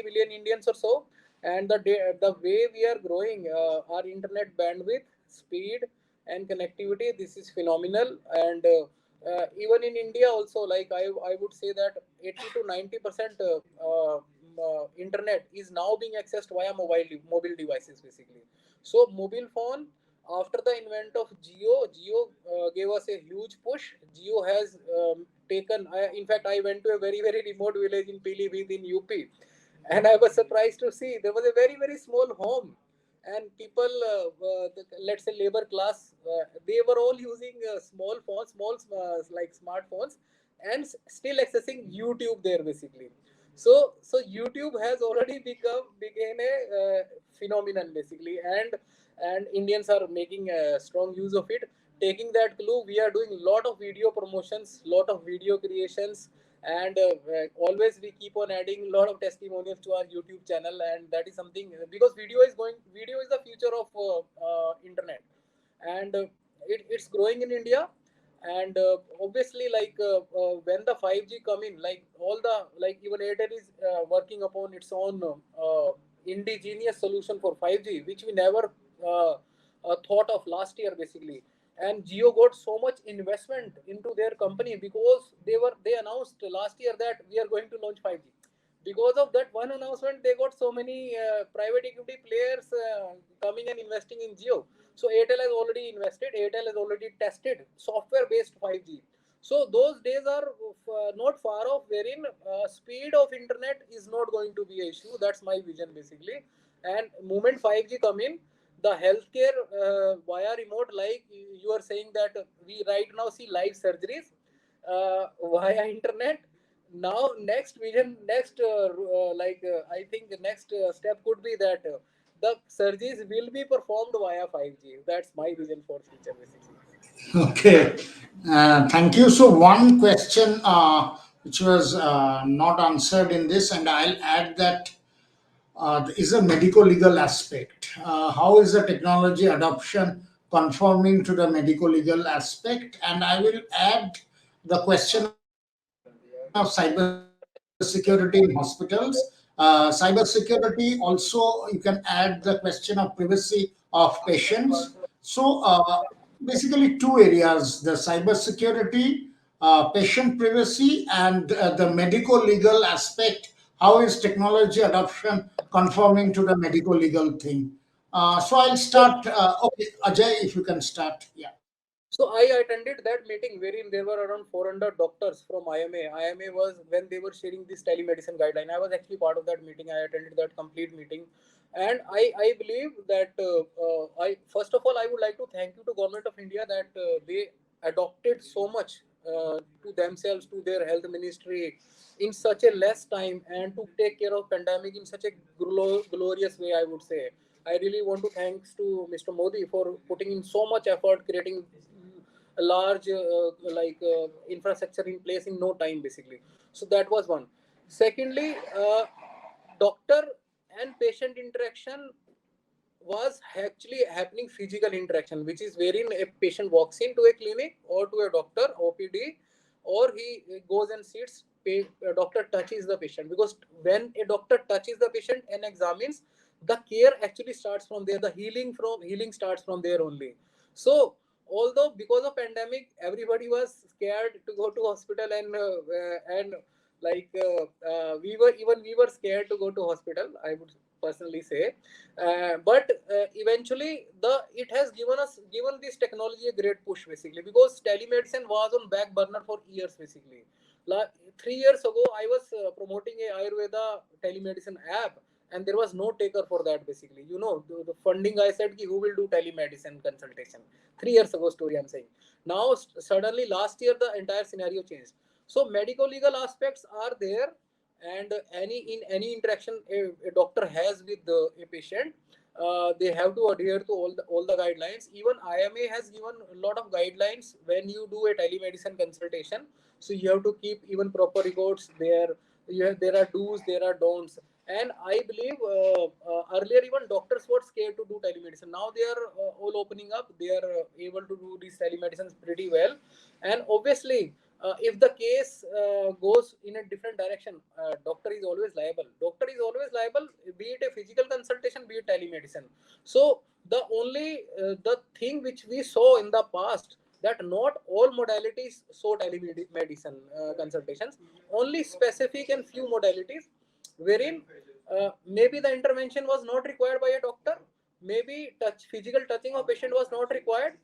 million Indians or so, and the way we are growing, our internet bandwidth, speed, and connectivity, this is phenomenal. And even in India also, like I would say that 80 to 90% internet is now being accessed via mobile devices basically. So mobile phone, after the invent of Geo gave us a huge push. Geo has in fact, I went to a very remote village in Pilibhit in UP, and I was surprised to see there was a very small home, and people, let's say labor class, they were all using small phones, like smartphones, and still accessing YouTube there basically. So YouTube has already became a phenomenon basically, and Indians are making a strong use of it. Taking that clue, we are doing a lot of video promotions, lot of video creations, and always we keep on adding a lot of testimonials to our YouTube channel, and that is something because video is the future of internet, and it's growing in India. And obviously, when the 5G come in, like all the, like even Airtel is working upon its own indigenous solution for 5G, which we never thought of last year basically. And Jio got so much investment into their company because they announced last year that we are going to launch 5G. Because of that one announcement, they got so many private equity players coming and investing in Jio. So Airtel has already invested. Airtel has already tested software-based 5G. So those days are not far off, wherein speed of internet is not going to be an issue. That's my vision basically. And moment 5G come in, the healthcare via remote, like you are saying that we right now see live surgeries via internet. Now next vision, next I think the next step could be that the surgeries will be performed via 5G. That's my vision for future basically. Okay, thank you. So, one question which was not answered in this, and I'll add that is a medico legal aspect. How is the technology adoption conforming to the medico legal aspect? And I will add the question of cybersecurity in hospitals. Cybersecurity also, you can add the question of privacy of patients. So, basically, two areas: the cybersecurity, patient privacy, and the medico legal aspect. How is technology adoption conforming to the medico legal thing? So, I'll start. Okay, Ajay, if you can start. Yeah. So I attended that meeting wherein there were around 400 doctors from IMA. IMA was when they were sharing this telemedicine guideline. I was actually part of that meeting. I attended that complete meeting, and I believe that I first of all I would like to thank you to Government of India that they adopted so much to themselves, to their health ministry in such a less time, and to take care of pandemic in such a glorious way, I would say. I really want to thanks to Mr. Modi for putting in so much effort, creating a large infrastructure in place in no time basically. So that was one. Secondly, doctor and patient interaction was actually happening physical interaction, which is wherein a patient walks into a clinic or to a doctor OPD, or he goes and sits, a doctor touches the patient, because when a doctor touches the patient and examines, the care actually starts from there, the healing starts from there only. So although because of pandemic everybody was scared to go to hospital, and we were scared to go to hospital, I would personally say. But eventually it has given this technology a great push basically, because telemedicine was on back burner for years basically. Like 3 years ago I was promoting a Ayurveda telemedicine app, and there was no taker for that basically. The funding, I said who will do telemedicine consultation. 3 years ago story I'm saying. Now suddenly last year the entire scenario changed. So medical legal aspects are there, and any interaction a doctor has with a patient, they have to adhere to all the guidelines. Even IMA has given a lot of guidelines when you do a telemedicine consultation. So you have to keep even proper records there. There are do's, there are don'ts. And I believe earlier even doctors were scared to do telemedicine. Now they are all opening up. They are able to do these telemedicines pretty well. And obviously, if the case goes in a different direction, doctor is always liable. Doctor is always liable, be it a physical consultation, be it telemedicine. So the only the thing which we saw in the past, that not all modalities saw telemedicine consultations, only specific and few modalities, wherein maybe the intervention was not required by a doctor, maybe physical touching of patient was not required.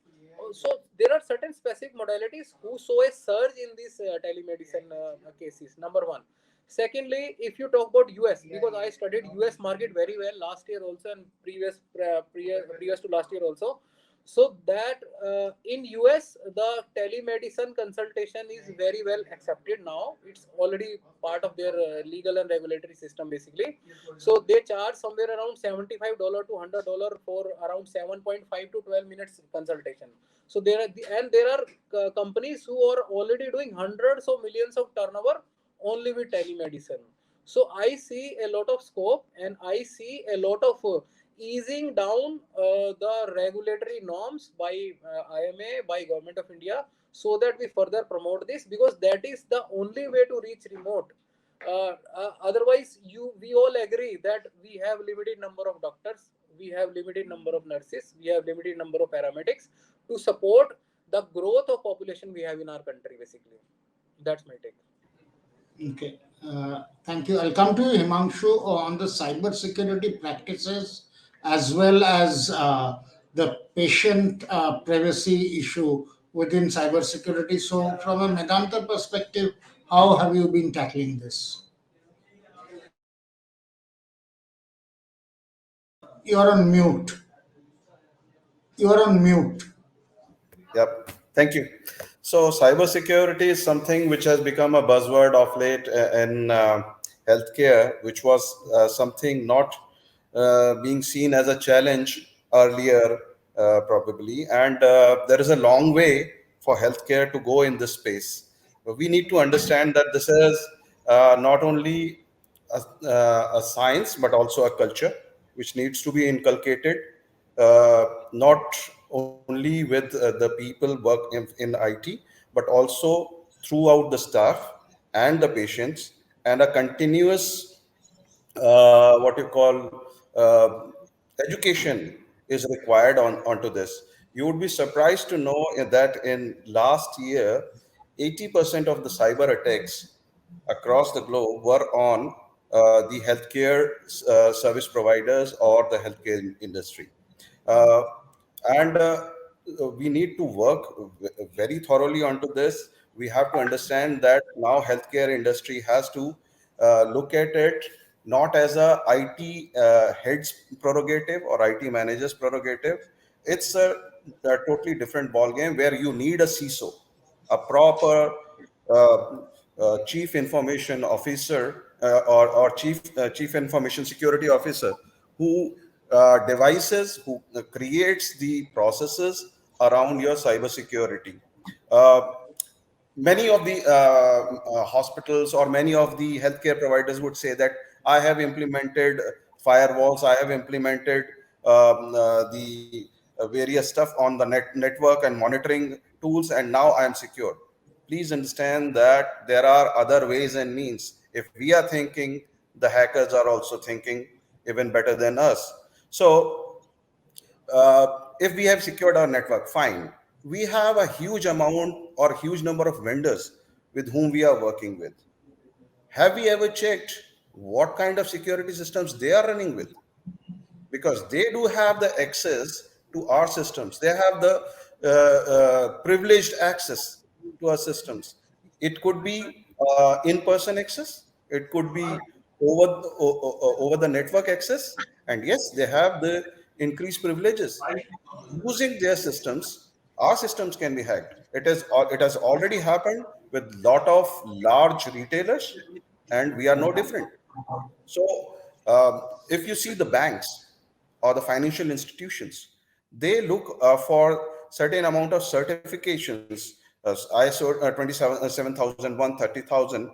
So there are certain specific modalities who saw a surge in these telemedicine cases. Number one. Secondly, if you talk about US, because I studied US market very well last year also, and previous to last year also. So that in US the telemedicine consultation is very well accepted now. It's already part of their legal and regulatory system basically. So they charge somewhere around $75 to $100 for around 7.5 to 12 minutes consultation. So there are companies who are already doing hundreds of millions of turnover only with telemedicine. So I see a lot of scope, and I see a lot of easing down the regulatory norms by IMA, by Government of India, so that we further promote this, because that is the only way to reach remote. Otherwise, we all agree that we have limited number of doctors, we have limited number of nurses, we have limited number of paramedics to support the growth of population we have in our country. Basically, that's my take. Okay. Thank you. I'll come to you, Himanshu, on the cyber security practices as well as the patient privacy issue within cyber security. So, from a Medanta perspective, how have you been tackling this? You're on mute. You're on mute. Yep. Thank you. So cybersecurity is something which has become a buzzword of late in healthcare, which was something not being seen as a challenge earlier, probably. And there is a long way for healthcare to go in this space. We need to understand that this is not only a science, but also a culture which needs to be inculcated, not only with the people work in IT, but also throughout the staff and the patients, and a continuous what you call education is required onto this. You would be surprised to know that in last year, 80% of the cyber attacks across the globe were on the healthcare service providers or the healthcare industry. Uh, and we need to work very thoroughly onto this. We have to understand that now healthcare industry has to look at it not as a IT head's prerogative or IT manager's prerogative. It's a totally different ballgame where you need a CISO, a proper chief information officer or chief information security officer who devices, who creates the processes around your cybersecurity. Many of the hospitals or many of the healthcare providers would say that I have implemented firewalls, I have implemented the various stuff on the network and monitoring tools, and now I am secure. Please understand that there are other ways and means. If we are thinking, the hackers are also thinking even better than us. So if we have secured our network, fine. We have a huge amount or huge number of vendors with whom we are working with. Have we ever checked what kind of security systems they are running with? Because they do have the access to our systems. They have the privileged access to our systems. It could be in-person access. It could be over the network access. And yes, they have the increased privileges. Using their systems, our systems can be hacked. It has already happened with lot of large retailers, and we are no different. So if you see the banks or the financial institutions, they look for certain amount of certifications, ISO 27001, 30,000,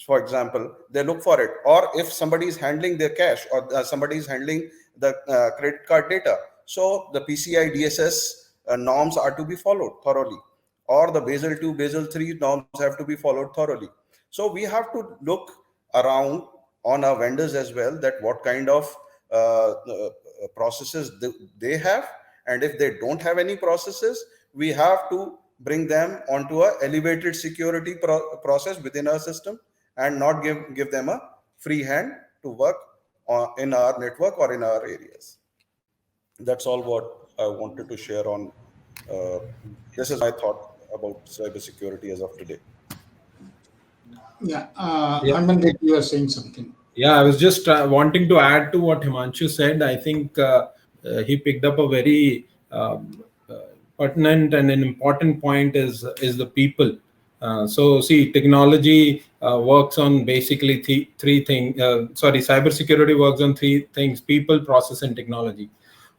for example. They look for it. Or if somebody is handling their cash, or somebody is handling the credit card data, so the PCI DSS norms are to be followed thoroughly, or the Basel 2, Basel 3 norms have to be followed thoroughly. So we have to look around on our vendors as well, that what kind of processes they have, and if they don't have any processes, we have to bring them onto a elevated security process within our system, and not give them a free hand to work in our network or in our areas. That's all what I wanted to share on. This is my thought about cybersecurity as of today. Yeah. Harmandeep, you were saying something. Yeah, I was just wanting to add to what Himanshu said. I think he picked up a very pertinent and an important point is the people. So see, technology works on basically three things. Cybersecurity works on three things: people, process, and technology.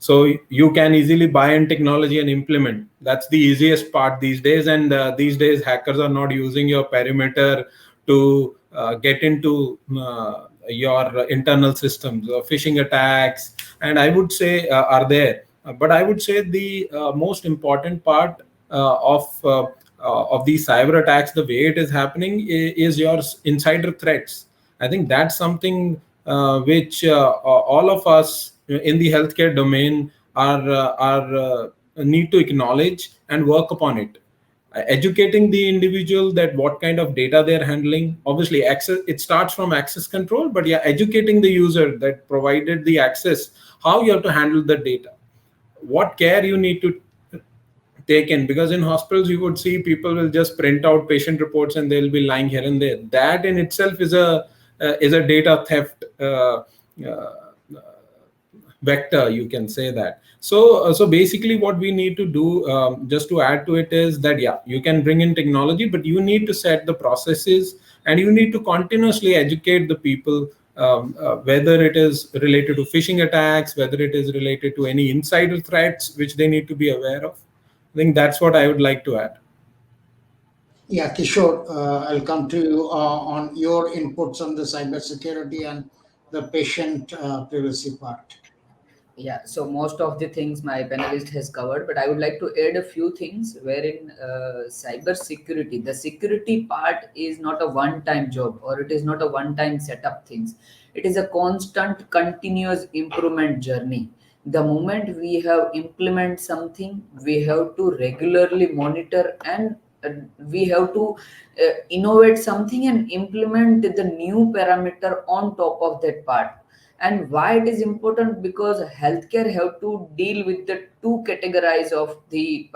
So you can easily buy in technology and implement. That's the easiest part these days. And these days, hackers are not using your perimeter to get into your internal systems. Phishing attacks, and I would say, are there. But I would say the most important part of these cyber attacks, the way it is happening, is your insider threats. I think that's something which all of us in the healthcare domain are need to acknowledge and work upon it. Educating the individual that what kind of data they're handling. Obviously, access, it starts from access control, but yeah, educating the user that provided the access, how you have to handle the data, what care you need to take in. Because in hospitals you would see people will just print out patient reports and they'll be lying here and there. That in itself is a data theft uh, vector, you can say that. So basically what we need to do, just to add to it, is that yeah, you can bring in technology, but you need to set the processes and you need to continuously educate the people, whether it is related to phishing attacks, whether it is related to any insider threats which they need to be aware of. I think that's what I would like to add. Yeah, Kishore, I'll come to you on your inputs on the cybersecurity and the patient privacy part. Yeah, so most of the things my panelist has covered, but I would like to add a few things wherein cyber security, the security part is not a one-time job, or it is not a one-time setup things. It is a constant, continuous improvement journey. The moment we have implement something, we have to regularly monitor, and we have to innovate something and implement the new parameter on top of that part. And why it is important? Because healthcare have to deal with the two categories of the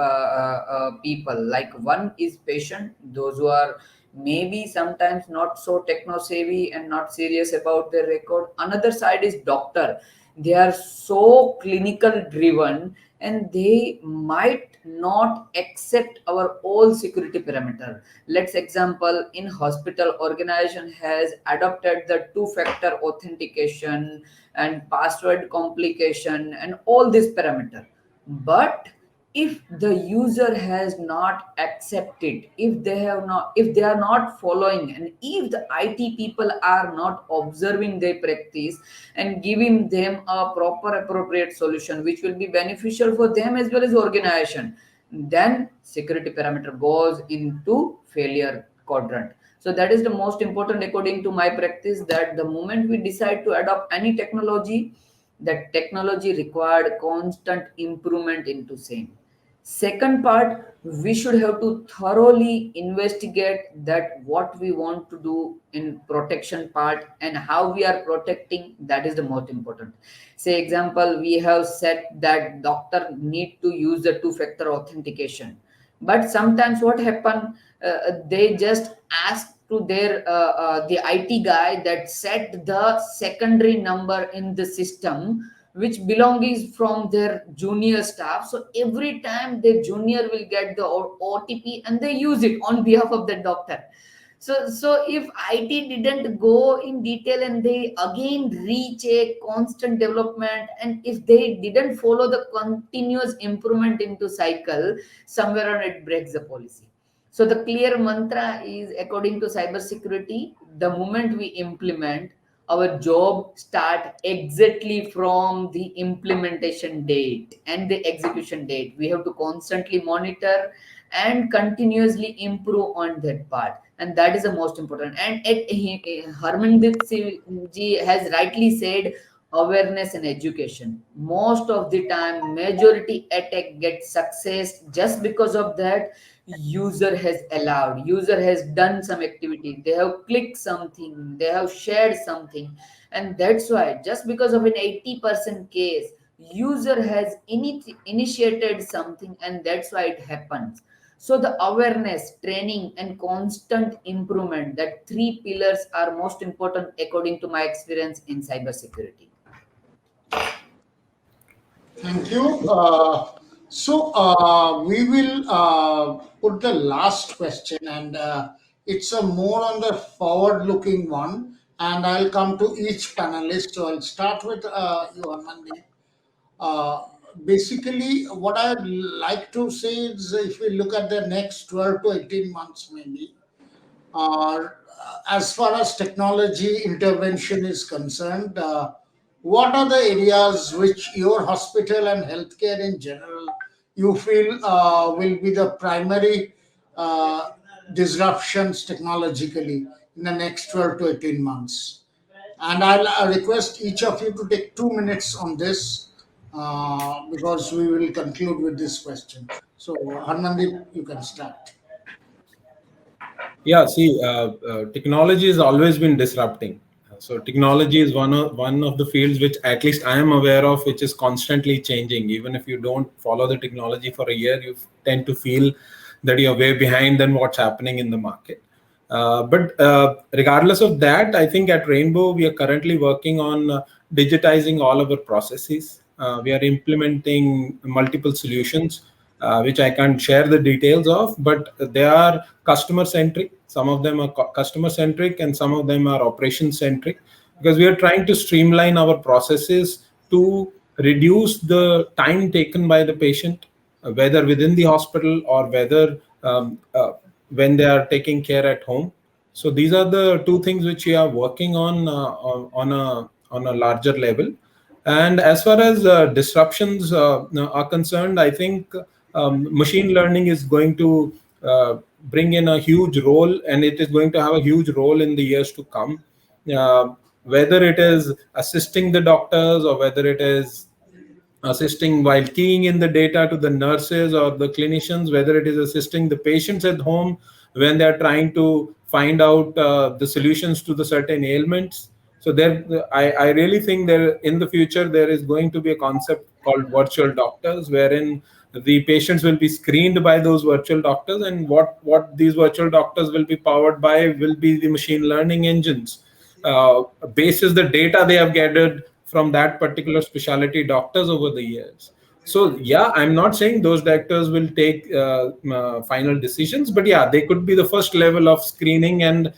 people. Like, one is patient, those who are maybe sometimes not so techno savvy and not serious about their record. Another side is doctor. They are so clinical driven, and they might not accept our all security parameter. Let's example, in hospital, organization has adopted the two factor authentication and password complication and all this parameter. But if the user has not accepted, if they are not following, and if the IT people are not observing their practice and giving them a proper appropriate solution which will be beneficial for them as well as organization, then security parameter goes into failure quadrant. So that is the most important according to my practice, that the moment we decide to adopt any technology, that technology required constant improvement into same. Second part, we should have to thoroughly investigate that what we want to do in protection part and how we are protecting. That is the most important. Say example, we have said that doctor need to use the two factor authentication, but sometimes what happen, they just ask to their the IT guy that set the secondary number in the system which belongs from their junior staff. So every time the junior will get the OTP and they use it on behalf of the doctor. So if IT didn't go in detail and they again recheck constant development, and if they didn't follow the continuous improvement into cycle, somewhere on it breaks the policy. So the clear mantra is, according to cybersecurity, the moment we implement, our job start exactly from the implementation date and the execution date. We have to constantly monitor and continuously improve on that part, and that is the most important. And Harmandeep ji has rightly said, awareness and education. Most of the time, majority attack gets success just because of that. User has allowed, user has done some activity, they have clicked something, they have shared something, and that's why, just because of an 80% case, user has initiated something, and that's why it happens. So the awareness, training, and constant improvement, that three pillars are most important according to my experience in cybersecurity. Thank you. We will put the last question, and it's a more on the forward-looking one. And I'll come to each panelist. So I'll start with you, Amandi. Uh, Basically, what I'd like to say is, if we look at the next 12 to 18 months, maybe, uh, as far as technology intervention is concerned, what are the areas which your hospital and healthcare in general you feel will be the primary uh, disruptions technologically in the next 12 to 18 months? And I'll request each of you to take 2 minutes on this because we will conclude with this question. So, Harmandeep, you can start. Yeah, see, technology has always been disrupting. So technology is one of the fields which at least I am aware of, which is constantly changing. Even if you don't follow the technology for a year, you tend to feel that you're way behind than what's happening in the market. But regardless of that, I think at Rainbow we are currently working on digitizing all of our processes. We are implementing multiple solutions, which I can't share the details of, but they are customer centric. Some of them are customer centric, and some of them are operation centric, because we are trying to streamline our processes to reduce the time taken by the patient, whether within the hospital or whether when they are taking care at home. So these are the two things which we are working on a larger level. And as far as disruptions are concerned, I think machine learning is going to bring in a huge role, and it is going to have a huge role in the years to come. Whether it is assisting the doctors or whether it is assisting while keying in the data to the nurses or the clinicians, whether it is assisting the patients at home when they are trying to find out the solutions to the certain ailments. So there, I really think there in the future there is going to be a concept called virtual doctors, wherein the patients will be screened by those virtual doctors, and what these virtual doctors will be powered by will be the machine learning engines, basis the data they have gathered from that particular specialty doctors over the years. So yeah, I'm not saying those doctors will take final decisions, but yeah, they could be the first level of screening. And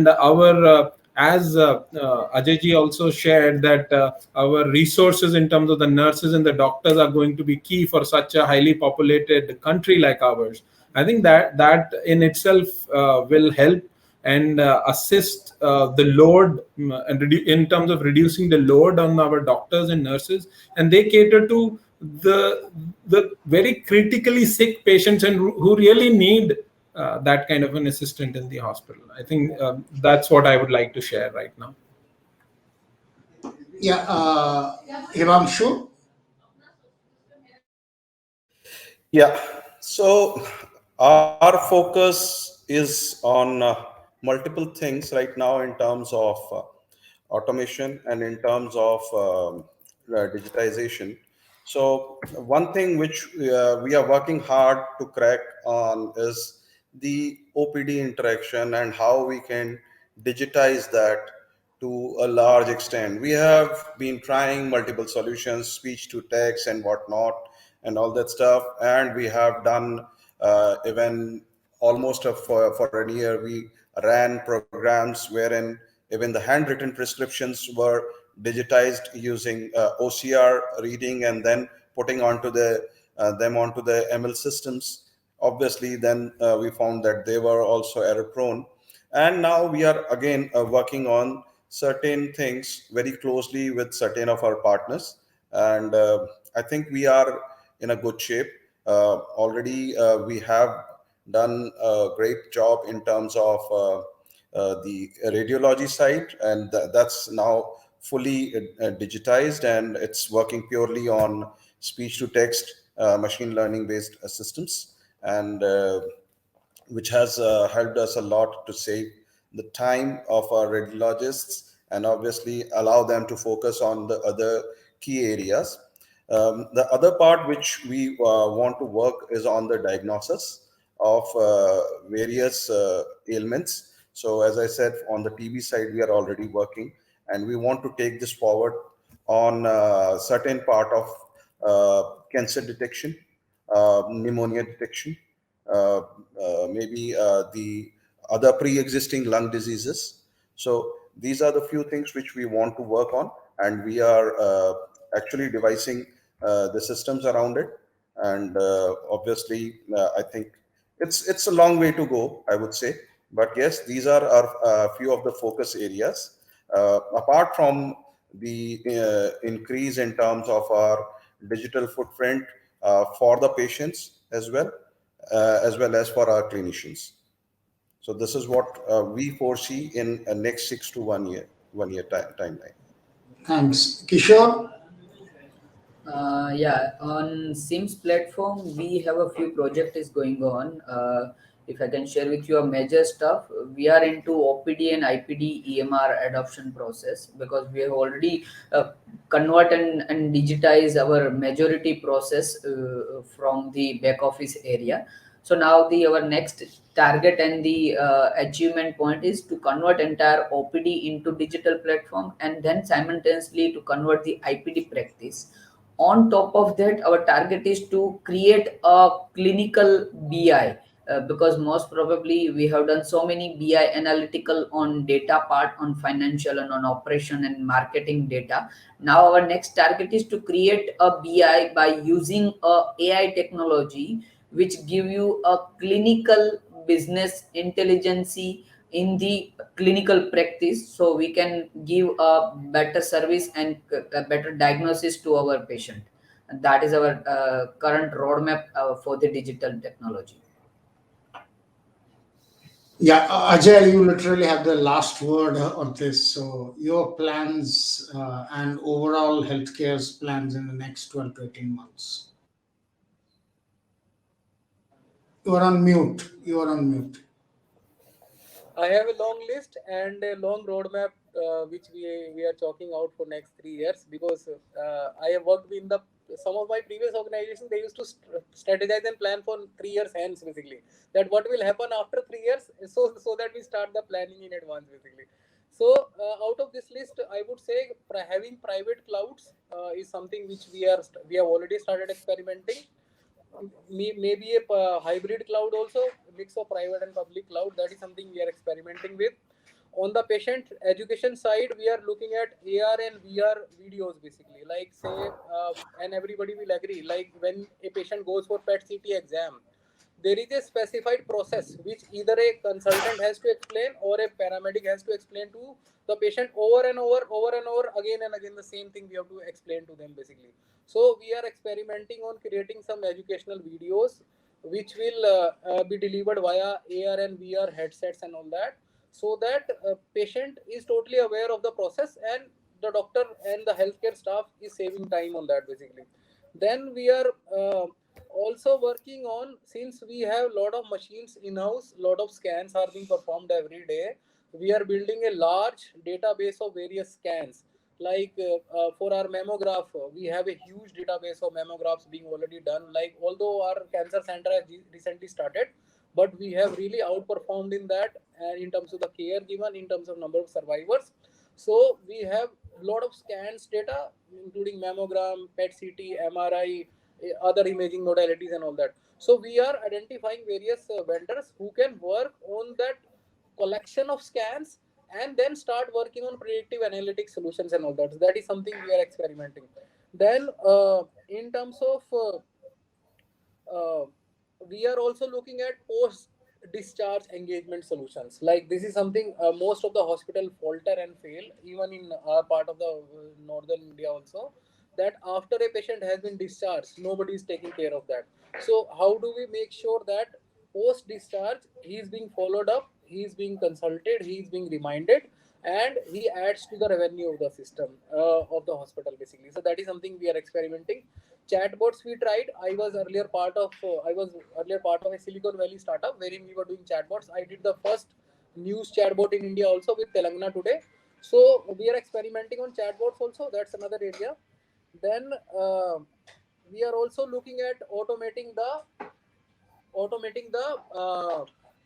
our as Ajay ji also shared that our resources in terms of the nurses and the doctors are going to be key for such a highly populated country like ours. I think that in itself will help and assist the load, and in terms of reducing the load on our doctors and nurses, and they cater to the very critically sick patients and who really need that kind of an assistant in the hospital. I think that's what I would like to share right now. Yeah, Himanshu. Yeah. So our focus is on multiple things right now in terms of automation and in terms of digitization. So one thing which we are working hard to crack on is the OPD interaction and how we can digitize that to a large extent. We have been trying multiple solutions, speech to text and whatnot, and all that stuff. And we have done even almost for a year, we ran programs wherein even the handwritten prescriptions were digitized using OCR reading and then putting onto them onto the ML systems. Obviously, then we found that they were also error prone. And now we are again working on certain things very closely with certain of our partners. And I think we are in a good shape. Already, we have done a great job in terms of the radiology side, and that's now fully digitized, and it's working purely on speech to text machine learning based systems, and which has helped us a lot to save the time of our radiologists and obviously allow them to focus on the other key areas. The other part which we want to work is on the diagnosis of various ailments. So, as I said, on the TB side, we are already working, and we want to take this forward on certain part of cancer detection, pneumonia detection, uh, maybe the other pre-existing lung diseases. So these are the few things which we want to work on, and we are actually devising the systems around it. And obviously, I think it's a long way to go, I would say, But yes, these are a few of the focus areas. Apart from the increase in terms of our digital footprint for the patients as well as for our clinicians. So this is what we foresee in a next 6 to 1 year timeline. Thanks. Kishore? Yeah, on Sims platform, we have a few projects going on. If I can share with you a major stuff, we are into OPD and IPD EMR adoption process because we have already convert and digitize our majority process from the back office area. So now the our next target and the achievement point is to convert entire OPD into digital platform and then simultaneously to convert the IPD practice. On top of that, our target is to create a clinical BI, because most probably we have done so many BI analytical on data part, on financial and on operation and marketing data. Now our next target is to create a BI by using a AI technology which give you a clinical business intelligence in the clinical practice, so we can give a better service and a better diagnosis to our patient. And that is our current roadmap for the digital technology. Yeah, Ajay, you literally have the last word on this. So, your plans and overall healthcare's plans in the next 12 to 18 months. You are on mute. You are on mute. I have a long list and a long roadmap which we are chalking out for next 3 years, because I have worked in the some of my previous organizations. They used to strategize and plan for 3 years hence, basically, that what will happen after 3 years, so that we start the planning in advance, basically. So out of this list, I would say having private clouds is something which we have already started experimenting. Maybe a hybrid cloud also, mix of private and public cloud. That is something we are experimenting with. On the patient education side, we are looking at AR and VR videos, basically, like say, and everybody will agree, like when a patient goes for PET CT exam, there is a specified process which either a consultant has to explain or a paramedic has to explain to the patient over and over again and again. The same thing we have to explain to them, basically. So we are experimenting on creating some educational videos which will be delivered via AR and VR headsets and all that, so that patient is totally aware of the process and the doctor and the healthcare staff is saving time on that, basically. Then we are also working on, since we have a lot of machines in house, lot of scans are being performed every day, we are building a large database of various scans. Like for our mammograph, we have a huge database of mammographs being already done. Like, although our cancer center has recently started, but we have really outperformed in that, and in terms of the care given, in terms of number of survivors. So we have a lot of scans data, including mammogram, PET CT, MRI, other imaging modalities and all that. So we are identifying various vendors who can work on that collection of scans and then start working on predictive analytics solutions and all that. So that is something we are experimenting. Then in terms of uh, we are also looking at post discharge engagement solutions. Like, this is something most of the hospital falter and fail, even in our part of the northern India also, that after a patient has been discharged, nobody is taking care of that. So how do we make sure that post discharge he is being followed up, he is being consulted, he is being reminded, and he adds to the revenue of the system of the hospital, basically. So that is something we are experimenting. Chatbots we tried. I was earlier part of a Silicon Valley startup wherein we were doing chatbots. I did the first news chatbot in India also with Telangana Today. So we are experimenting on chatbots also. That's another area. Then we are also looking at automating the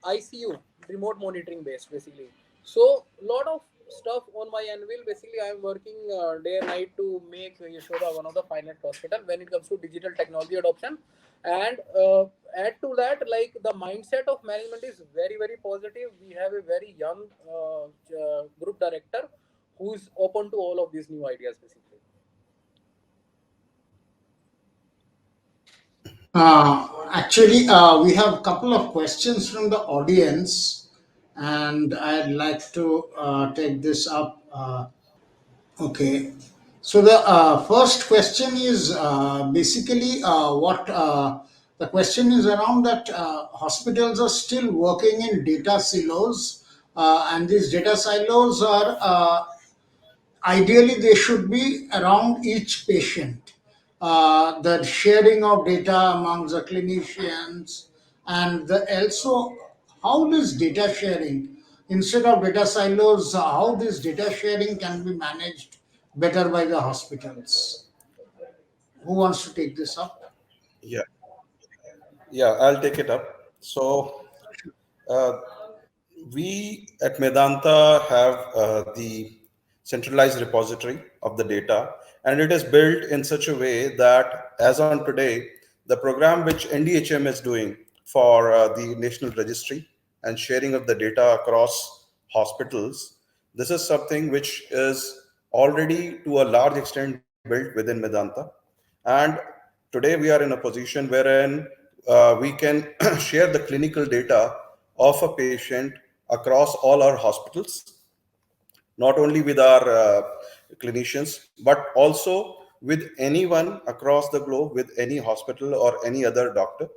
ICU, remote monitoring based, basically. So lot of stuff on my anvil. Basically, I am working day and night to make Yashoda one of the finest hospital when it comes to digital technology adoption. And add to that, like, the mindset of management is very, very positive. We have a very young group director who is open to all of these new ideas, basically. Actually, we have a couple of questions from the audience. and I'd like to take this up. Okay. So the first question is basically what the question is around that hospitals are still working in data silos, and these data silos are ideally they should be around each patient. The sharing of data among the clinicians, and also how this data sharing, instead of data silos, how this data sharing can be managed better by the hospitals. Who wants to take this up? Yeah, yeah, I'll take it up. So, uh, we at Medanta have the centralized repository of the data, and it is built in such a way that, as on today, the program which NDHM is doing for the national registry and sharing of the data across hospitals, this is something which is already to a large extent built within Medanta. And today we are in a position wherein we can share the clinical data of a patient across all our hospitals, not only with our clinicians, but also with anyone across the globe, with any hospital or any other doctor,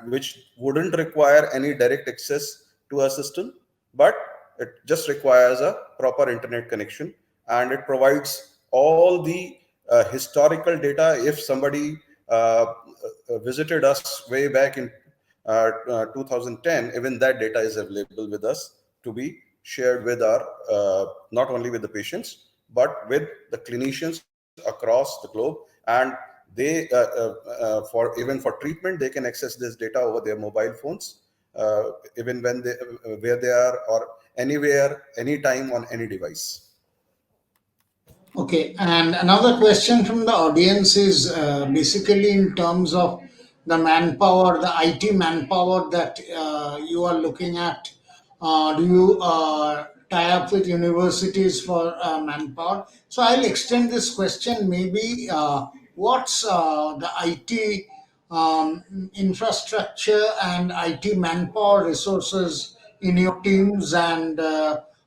which wouldn't require any direct access to a system, but it just requires a proper internet connection, and it provides all the historical data. If somebody visited us way back in 2010, even that data is available with us to be shared with our not only with the patients but with the clinicians across the globe. And they for even for treatment they can access this data over their mobile phones, even when they where they are, or anywhere, anytime, on any device. Okay, and another question from the audience is basically in terms of the manpower, the IT manpower that you are looking at. Do you tie up with universities for manpower? So I'll extend this question. Maybe what's the IT infrastructure and IT manpower resources in your teams, and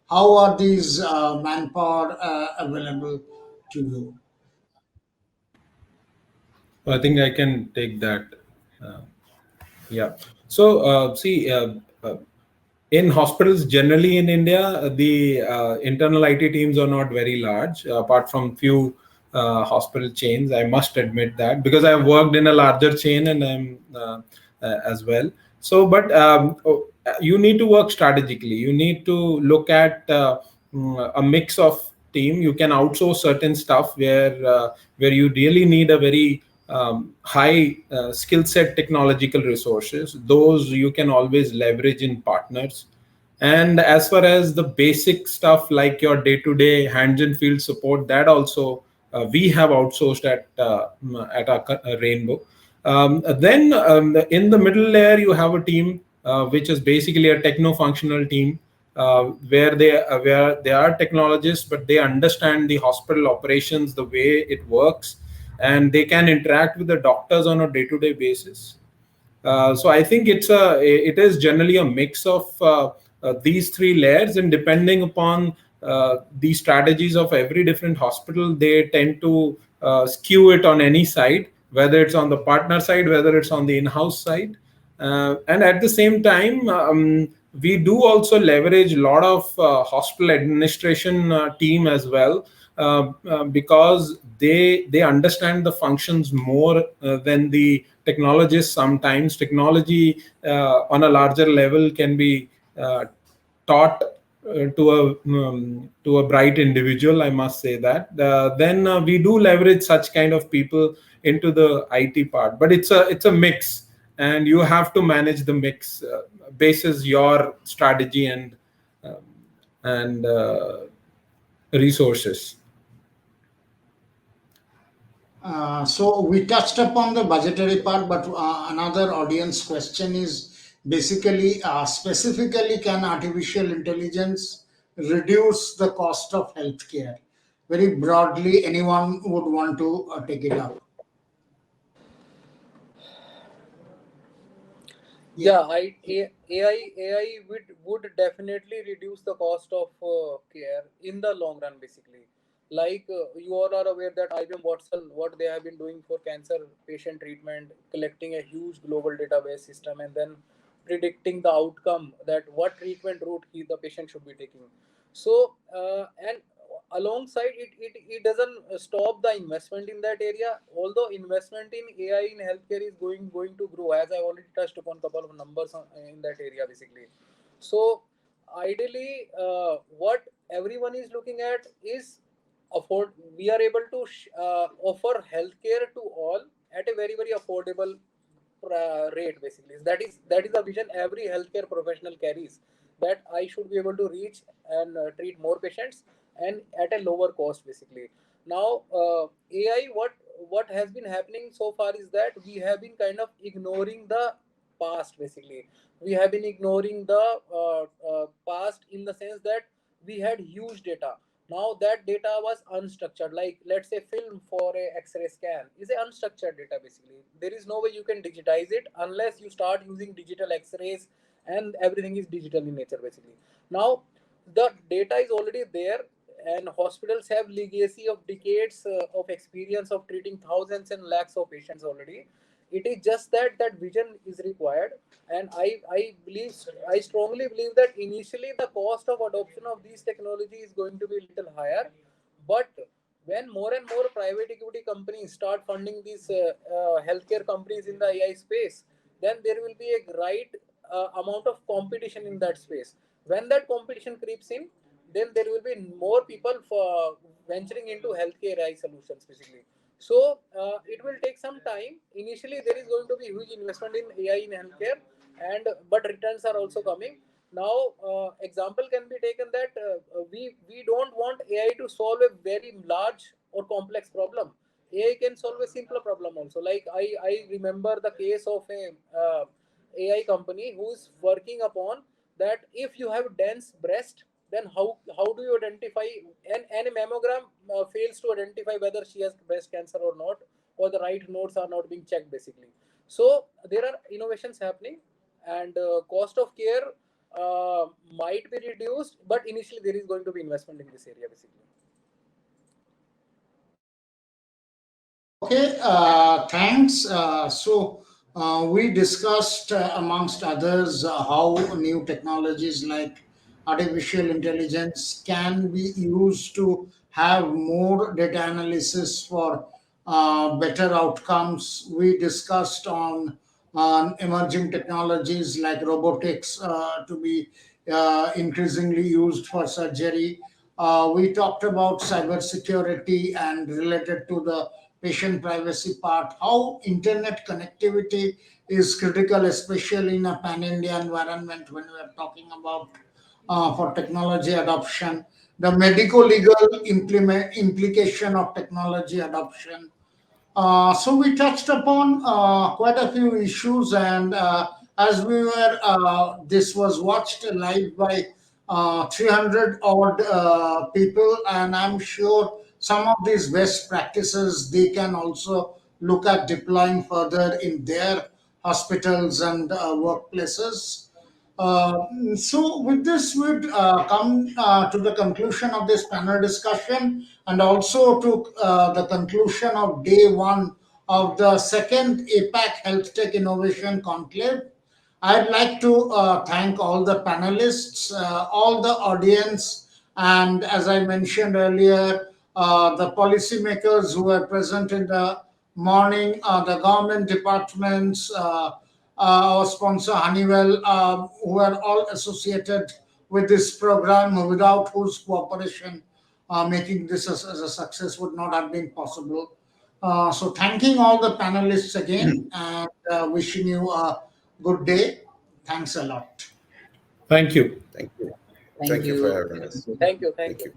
how are these manpower available to you? I think I can take that. Uh, yeah. So, see, in hospitals generally in India, the internal IT teams are not very large, apart from few hospital chains. I must admit that because I've worked in a larger chain and I'm as well. So, but you need to work strategically. You need to look at a mix of team. You can outsource certain stuff where you really need a very high skill set technological resources. Those you can always leverage in partners. And as far as the basic stuff like your day-to-day hands and field support, that also we have outsourced at our Rainbow. Then in the middle layer, you have a team which is basically a techno-functional team where they are technologists, but they understand the hospital operations, the way it works, and they can interact with the doctors on a day-to-day basis. So I think it is generally a mix of these three layers, and depending upon the strategies of every different hospital, they tend to skew it on any side, whether it's on the partner side, whether it's on the in-house side. And at the same time, we do also leverage a lot of hospital administration team as well, because they understand the functions more than the technologists. Sometimes technology on a larger level can be taught to a bright individual, I must say that. Then we do leverage such kind of people into the IT part, but it's a mix, and you have to manage the mix basis your strategy um, and resources. So we touched upon the budgetary part, but another audience question is basically specifically, can artificial intelligence reduce the cost of healthcare? Very broadly, anyone would want to take it up. AI would definitely reduce the cost of care in the long run, basically. Like you all are aware that IBM Watson, what they have been doing for cancer patient treatment, collecting a huge global database system and then predicting the outcome, that what treatment route the patient should be taking. So and alongside it doesn't stop the investment in that area. Although investment in AI in healthcare is going to grow, as I already touched upon a couple of numbers in that area, basically. So ideally, what everyone is looking at is we are able to offer healthcare to all at a very affordable rate, basically. That is the vision every healthcare professional carries, that I should be able to reach and treat more patients and at a lower cost, basically. Now AI, what has been happening so far is that we have been kind of ignoring the past, basically. We have been ignoring the past, in the sense that we had huge data. Now that data was unstructured. Like, let's say film for a x-ray scan is a unstructured data, basically. There is no way you can digitize it unless you start using digital x-rays, and everything is digital in nature, basically. Now the data is already there, and hospitals have legacy of decades of experience of treating thousands and lakhs of patients already. It is just that that vision is required. And I strongly believe that initially the cost of adoption of these technology is going to be a little higher, but when more and more private equity companies start funding these healthcare companies in the AI space, then there will be a right amount of competition in that space. When that competition creeps in, then there will be more people for venturing into healthcare AI solutions, basically. So it will take some time. Initially, there is going to be huge investment in AI in healthcare, and but returns are also coming. Now, example can be taken that we don't want AI to solve a very large or complex problem. AI can solve a simpler problem also. Like I remember the case of a AI company who is working upon that if you have dense breast, then how do you identify, and a mammogram fails to identify whether she has breast cancer or not, or the right nodes are not being checked, basically. So there are innovations happening, and cost of care might be reduced, but initially there is going to be investment in this area, basically. Okay, thanks. We discussed, amongst others, how new technologies like artificial intelligence can be used to have more data analysis for better outcomes. We discussed on emerging technologies like robotics to be increasingly used for surgery. We talked about cybersecurity and related to the patient privacy part, how internet connectivity is critical, especially in a pan India environment when we are talking about for technology adoption, the medico legal implication of technology adoption. So we touched upon quite a few issues, and as we were, this was watched live by 300 odd people, and I'm sure some of these best practices they can also look at deploying further in their hospitals and workplaces. So, with this, we'd come to the conclusion of this panel discussion, and also to the conclusion of day one of the second APAC Health Tech Innovation Conclave. I'd like to thank all the panelists, all the audience, and as I mentioned earlier, the policymakers who were present in the morning, the government departments, our sponsor Honeywell, who are all associated with this program, without whose cooperation making this as a success would not have been possible. So, thanking all the panelists again, and wishing you a good day. Thanks a lot. Thank you. Thank you. Thank Thank you for you. having us. Thank you. Thank you.